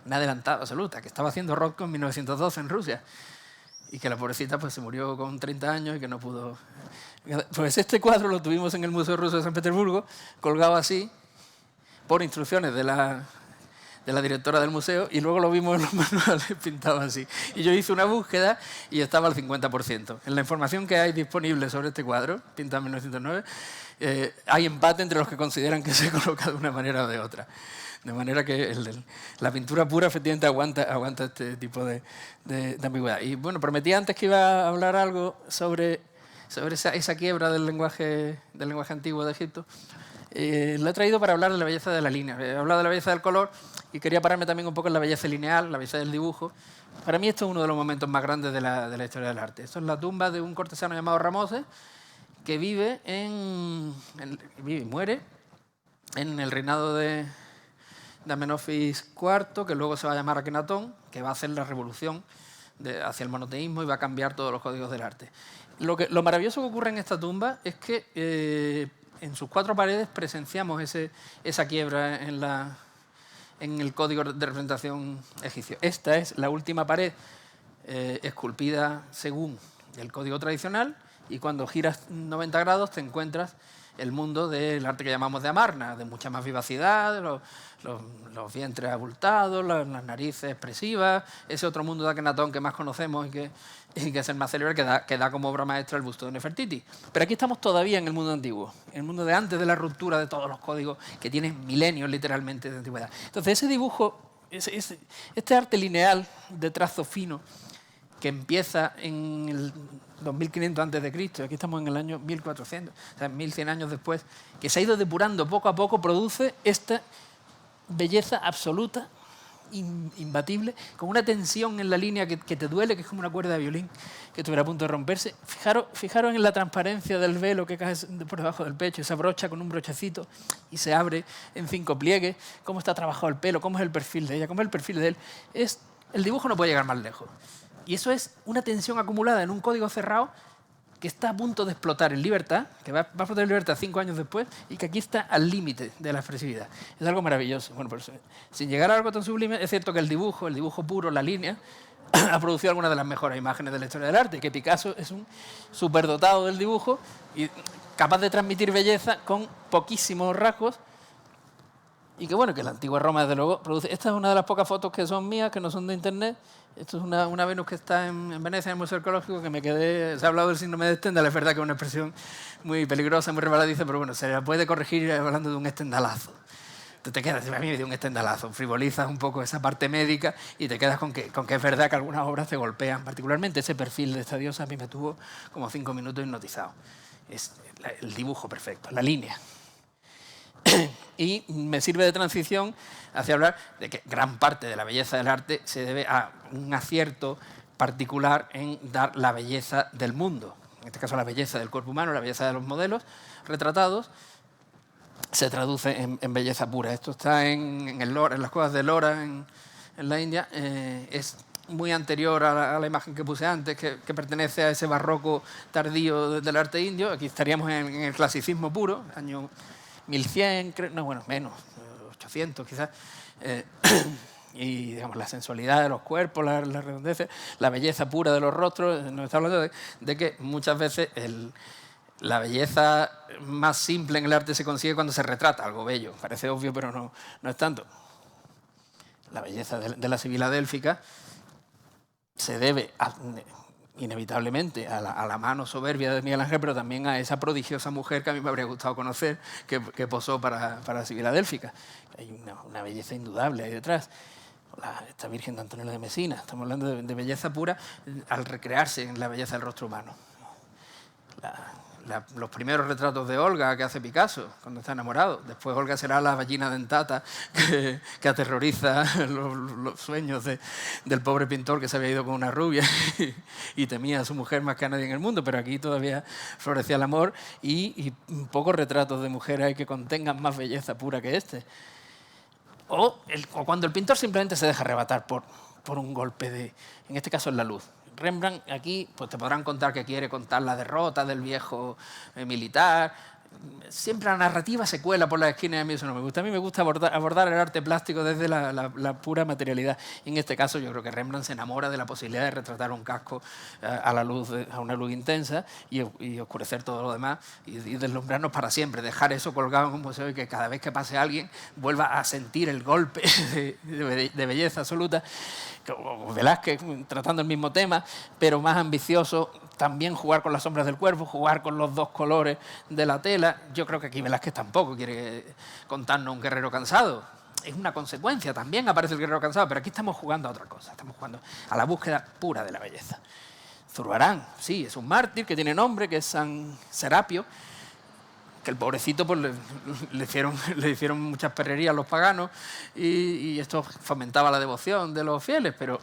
Una adelantada absoluta, que estaba haciendo Rothko en 1912 en Rusia. Y que la pobrecita pues se murió con 30 años y que no pudo... Pues este cuadro lo tuvimos en el Museo Ruso de San Petersburgo, colgado así, por instrucciones de la directora del museo, y luego lo vimos en los manuales pintado así. Y yo hice una búsqueda y estaba al 50%. En la información que hay disponible sobre este cuadro, pintado en 1909, hay empate entre los que consideran que se coloca de una manera o de otra. De manera que la pintura pura efectivamente aguanta este tipo de ambigüedad. Y bueno, prometí antes que iba a hablar algo sobre esa quiebra del lenguaje antiguo de Egipto. Lo he traído para hablar de la belleza de la línea. He hablado de la belleza del color y quería pararme también un poco en la belleza lineal, la belleza del dibujo. Para mí esto es uno de los momentos más grandes de la historia del arte. Esto es la tumba de un cortesano llamado Ramoses, que vive y muere en el reinado de Amenofis IV, que luego se va a llamar Akenatón, que va a hacer la revolución hacia el monoteísmo y va a cambiar todos los códigos del arte. Lo maravilloso que ocurre en esta tumba es que en sus 4 paredes presenciamos esa quiebra en el código de representación egipcio. Esta es la última pared esculpida según el código tradicional, y cuando giras 90 grados te encuentras el mundo del arte que llamamos de Amarna, de mucha más vivacidad, los vientres abultados, las narices expresivas, ese otro mundo de Akenatón que más conocemos y que es el más célebre, que da como obra maestra el busto de Nefertiti. Pero aquí estamos todavía en el mundo antiguo, en el mundo de antes de la ruptura de todos los códigos que tienen milenios literalmente de antigüedad. Entonces ese dibujo, este arte lineal de trazo fino, que empieza en el 2500 a.C., aquí estamos en el año 1400, o sea, 1100 años después, que se ha ido depurando poco a poco, produce esta belleza absoluta, imbatible, con una tensión en la línea que te duele, que es como una cuerda de violín que estuviera a punto de romperse. Fijaros en la transparencia del velo que cae por debajo del pecho, esa brocha con un brochecito y se abre en 5 pliegues, cómo está trabajado el pelo, cómo es el perfil de ella, cómo es el perfil de él. El dibujo no puede llegar más lejos. Y eso es una tensión acumulada en un código cerrado que está a punto de explotar en libertad, que va a explotar en libertad 5 años después, y que aquí está al límite de la expresividad. Es algo maravilloso. Bueno, pues, sin llegar a algo tan sublime, es cierto que el dibujo puro, la línea, ha producido algunas de las mejores imágenes de la historia del arte, que Picasso es un superdotado del dibujo y capaz de transmitir belleza con poquísimos rasgos, y que bueno, que la antigua Roma, desde luego, produce. Esta es una de las pocas fotos que son mías, que no son de internet. Esto es una Venus que está en Venecia, en el Museo Arqueológico, que me quedé... Se ha hablado del síndrome de Stendhal, es verdad que es una expresión muy peligrosa, muy resbaladiza, pero bueno, se la puede corregir hablando de un estendalazo. Te quedas, a mí me dio un estendalazo, frivolizas un poco esa parte médica y te quedas con que es verdad que algunas obras te golpean. Particularmente ese perfil de esta diosa a mí me tuvo como 5 minutos hipnotizado. Es el dibujo perfecto, la línea. Y me sirve de transición hacia hablar de que gran parte de la belleza del arte se debe a un acierto particular en dar la belleza del mundo. En este caso la belleza del cuerpo humano, la belleza de los modelos retratados, se traduce en belleza pura. Esto está en las cuevas de Ellora, en la India. Es muy anterior a la imagen que puse antes, que pertenece a ese barroco tardío del arte indio. Aquí estaríamos en el clasicismo puro, año 1100, no, bueno, menos, 800 quizás. Y digamos, la sensualidad de los cuerpos, la redondez, la belleza pura de los rostros. Nos está hablando de que muchas veces la belleza más simple en el arte se consigue cuando se retrata algo bello. Parece obvio, pero no es tanto. La belleza de la Sibila délfica se debe inevitablemente a la mano soberbia de Miguel Ángel, pero también a esa prodigiosa mujer que a mí me habría gustado conocer, que posó para la Sibila délfica. Hay una belleza indudable ahí detrás. Esta Virgen de Antonio de Mesina. Estamos hablando de belleza pura al recrearse en la belleza del rostro humano. Los primeros retratos de Olga que hace Picasso cuando está enamorado. Después Olga será la ballena dentata que aterroriza los sueños del pobre pintor que se había ido con una rubia y temía a su mujer más que a nadie en el mundo. Pero aquí todavía florecía el amor y pocos retratos de mujeres hay que contengan más belleza pura que este. O cuando el pintor simplemente se deja arrebatar por un golpe en este caso es la luz. Rembrandt aquí pues te podrán contar que quiere contar la derrota del viejo militar. Siempre la narrativa se cuela por las esquinas y a mí eso no me gusta. A mí me gusta abordar el arte plástico desde la pura materialidad. Y en este caso yo creo que Rembrandt se enamora de la posibilidad de retratar un casco a una luz intensa y oscurecer todo lo demás y deslumbrarnos para siempre. Dejar eso colgado en un museo y que cada vez que pase alguien vuelva a sentir el golpe de belleza absoluta. Velázquez tratando el mismo tema, pero más ambicioso. También jugar con las sombras del cuerpo, jugar con los dos colores de la tela. Yo creo que aquí Velázquez tampoco quiere contarnos un guerrero cansado. Es una consecuencia, también aparece el guerrero cansado, pero aquí estamos jugando a otra cosa, estamos jugando a la búsqueda pura de la belleza. Zurbarán, sí, es un mártir que tiene nombre, que es San Serapio, que el pobrecito pues, le hicieron muchas perrerías a los paganos y esto fomentaba la devoción de los fieles, pero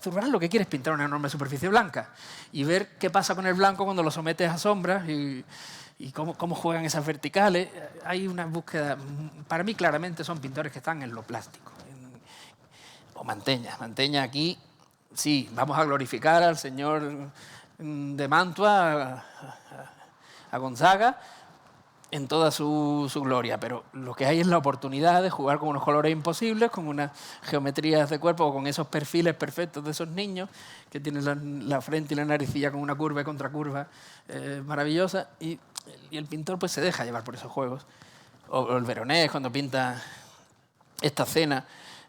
Zurbarán lo que quiere es pintar una enorme superficie blanca y ver qué pasa con el blanco cuando lo sometes a sombras y cómo juegan esas verticales. Hay una búsqueda, para mí claramente son pintores que están en lo plástico. O Mantegna aquí, sí, vamos a glorificar al señor de Mantua, a Gonzaga, en toda su gloria, pero lo que hay es la oportunidad de jugar con unos colores imposibles, con unas geometrías de cuerpo o con esos perfiles perfectos de esos niños que tienen la frente y la naricilla con una curva y contracurva maravillosa y el pintor pues se deja llevar por esos juegos. O el Veronés cuando pinta esta escena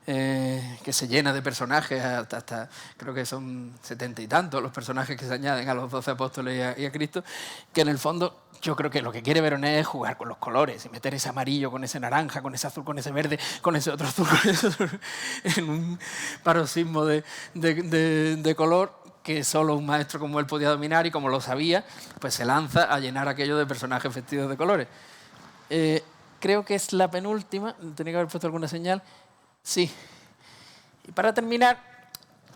que se llena de personajes, hasta creo que son 70 y tantos los personajes que se añaden a los 12 apóstoles y a Cristo, que en el fondo yo creo que lo que quiere Veronés es jugar con los colores y meter ese amarillo con ese naranja, con ese azul, con ese verde, con ese otro azul, con ese otro, en un paroxismo de color que solo un maestro como él podía dominar y como lo sabía, pues se lanza a llenar aquello de personajes vestidos de colores. Creo que es la penúltima, tenía que haber puesto alguna señal. Sí. Y para terminar,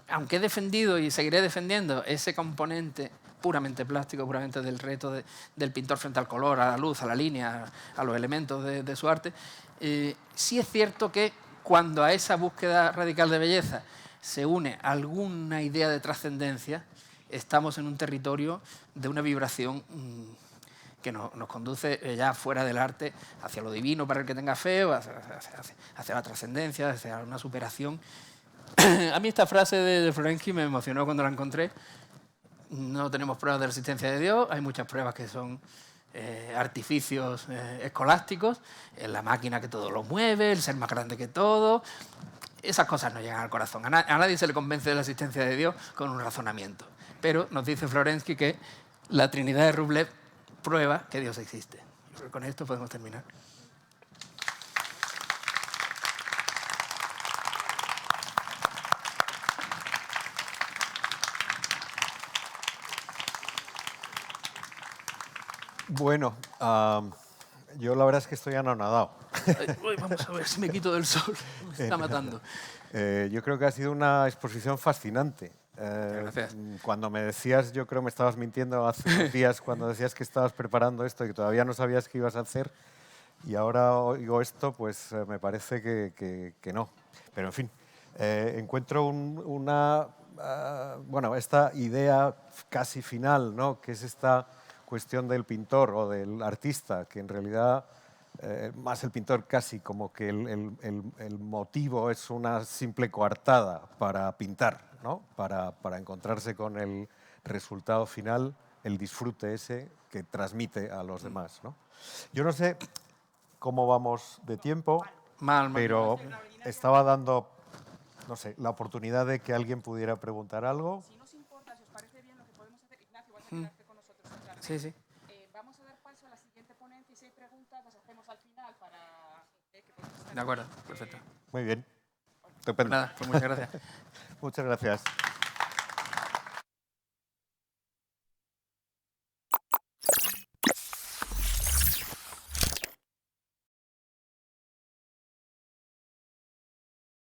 aunque he defendido y seguiré defendiendo ese componente puramente plástico, puramente del reto del pintor frente al color, a la luz, a la línea, a los elementos de su arte, sí es cierto que cuando a esa búsqueda radical de belleza se une alguna idea de trascendencia, estamos en un territorio de una vibración que nos conduce ya fuera del arte hacia lo divino para el que tenga fe, o hacia la trascendencia, hacia una superación. A mí esta frase de Florensky me emocionó cuando la encontré. No tenemos pruebas de la existencia de Dios, hay muchas pruebas que son artificios escolásticos, la máquina que todo lo mueve, el ser más grande que todo. Esas cosas no llegan al corazón. A nadie se le convence de la existencia de Dios con un razonamiento. Pero nos dice Florensky que la Trinidad de Rublev prueba que Dios existe. Yo creo que con esto podemos terminar. Bueno, yo la verdad es que estoy anonadado. Uy, vamos a ver si me quito del sol. Me está matando. Yo creo que ha sido una exposición fascinante. Gracias. Cuando me decías, yo creo que me estabas mintiendo hace unos días, cuando decías que estabas preparando esto y que todavía no sabías qué ibas a hacer, y ahora oigo esto, pues me parece que no. Pero en fin, encuentro bueno, esta idea casi final, ¿no? Que es esta cuestión del pintor o del artista, que en realidad, más el pintor casi como que el motivo es una simple coartada para pintar, ¿no? Para encontrarse con el resultado final, el disfrute ese que transmite a los demás, ¿no? Yo no sé cómo vamos de tiempo, Mal, pero estaba dando, no sé, la oportunidad de que alguien pudiera preguntar algo. Si no os importa, si os parece bien, lo que podemos hacer, Ignacio, vas a quedarte con nosotros esta tarde. Sí, sí. Vamos a dar paso a la siguiente ponencia y si hay preguntas las hacemos al final para que podamos estar De acuerdo, aquí. perfecto. Muy bien. Pues Estupendo. nada, pues muchas gracias. Muchas gracias.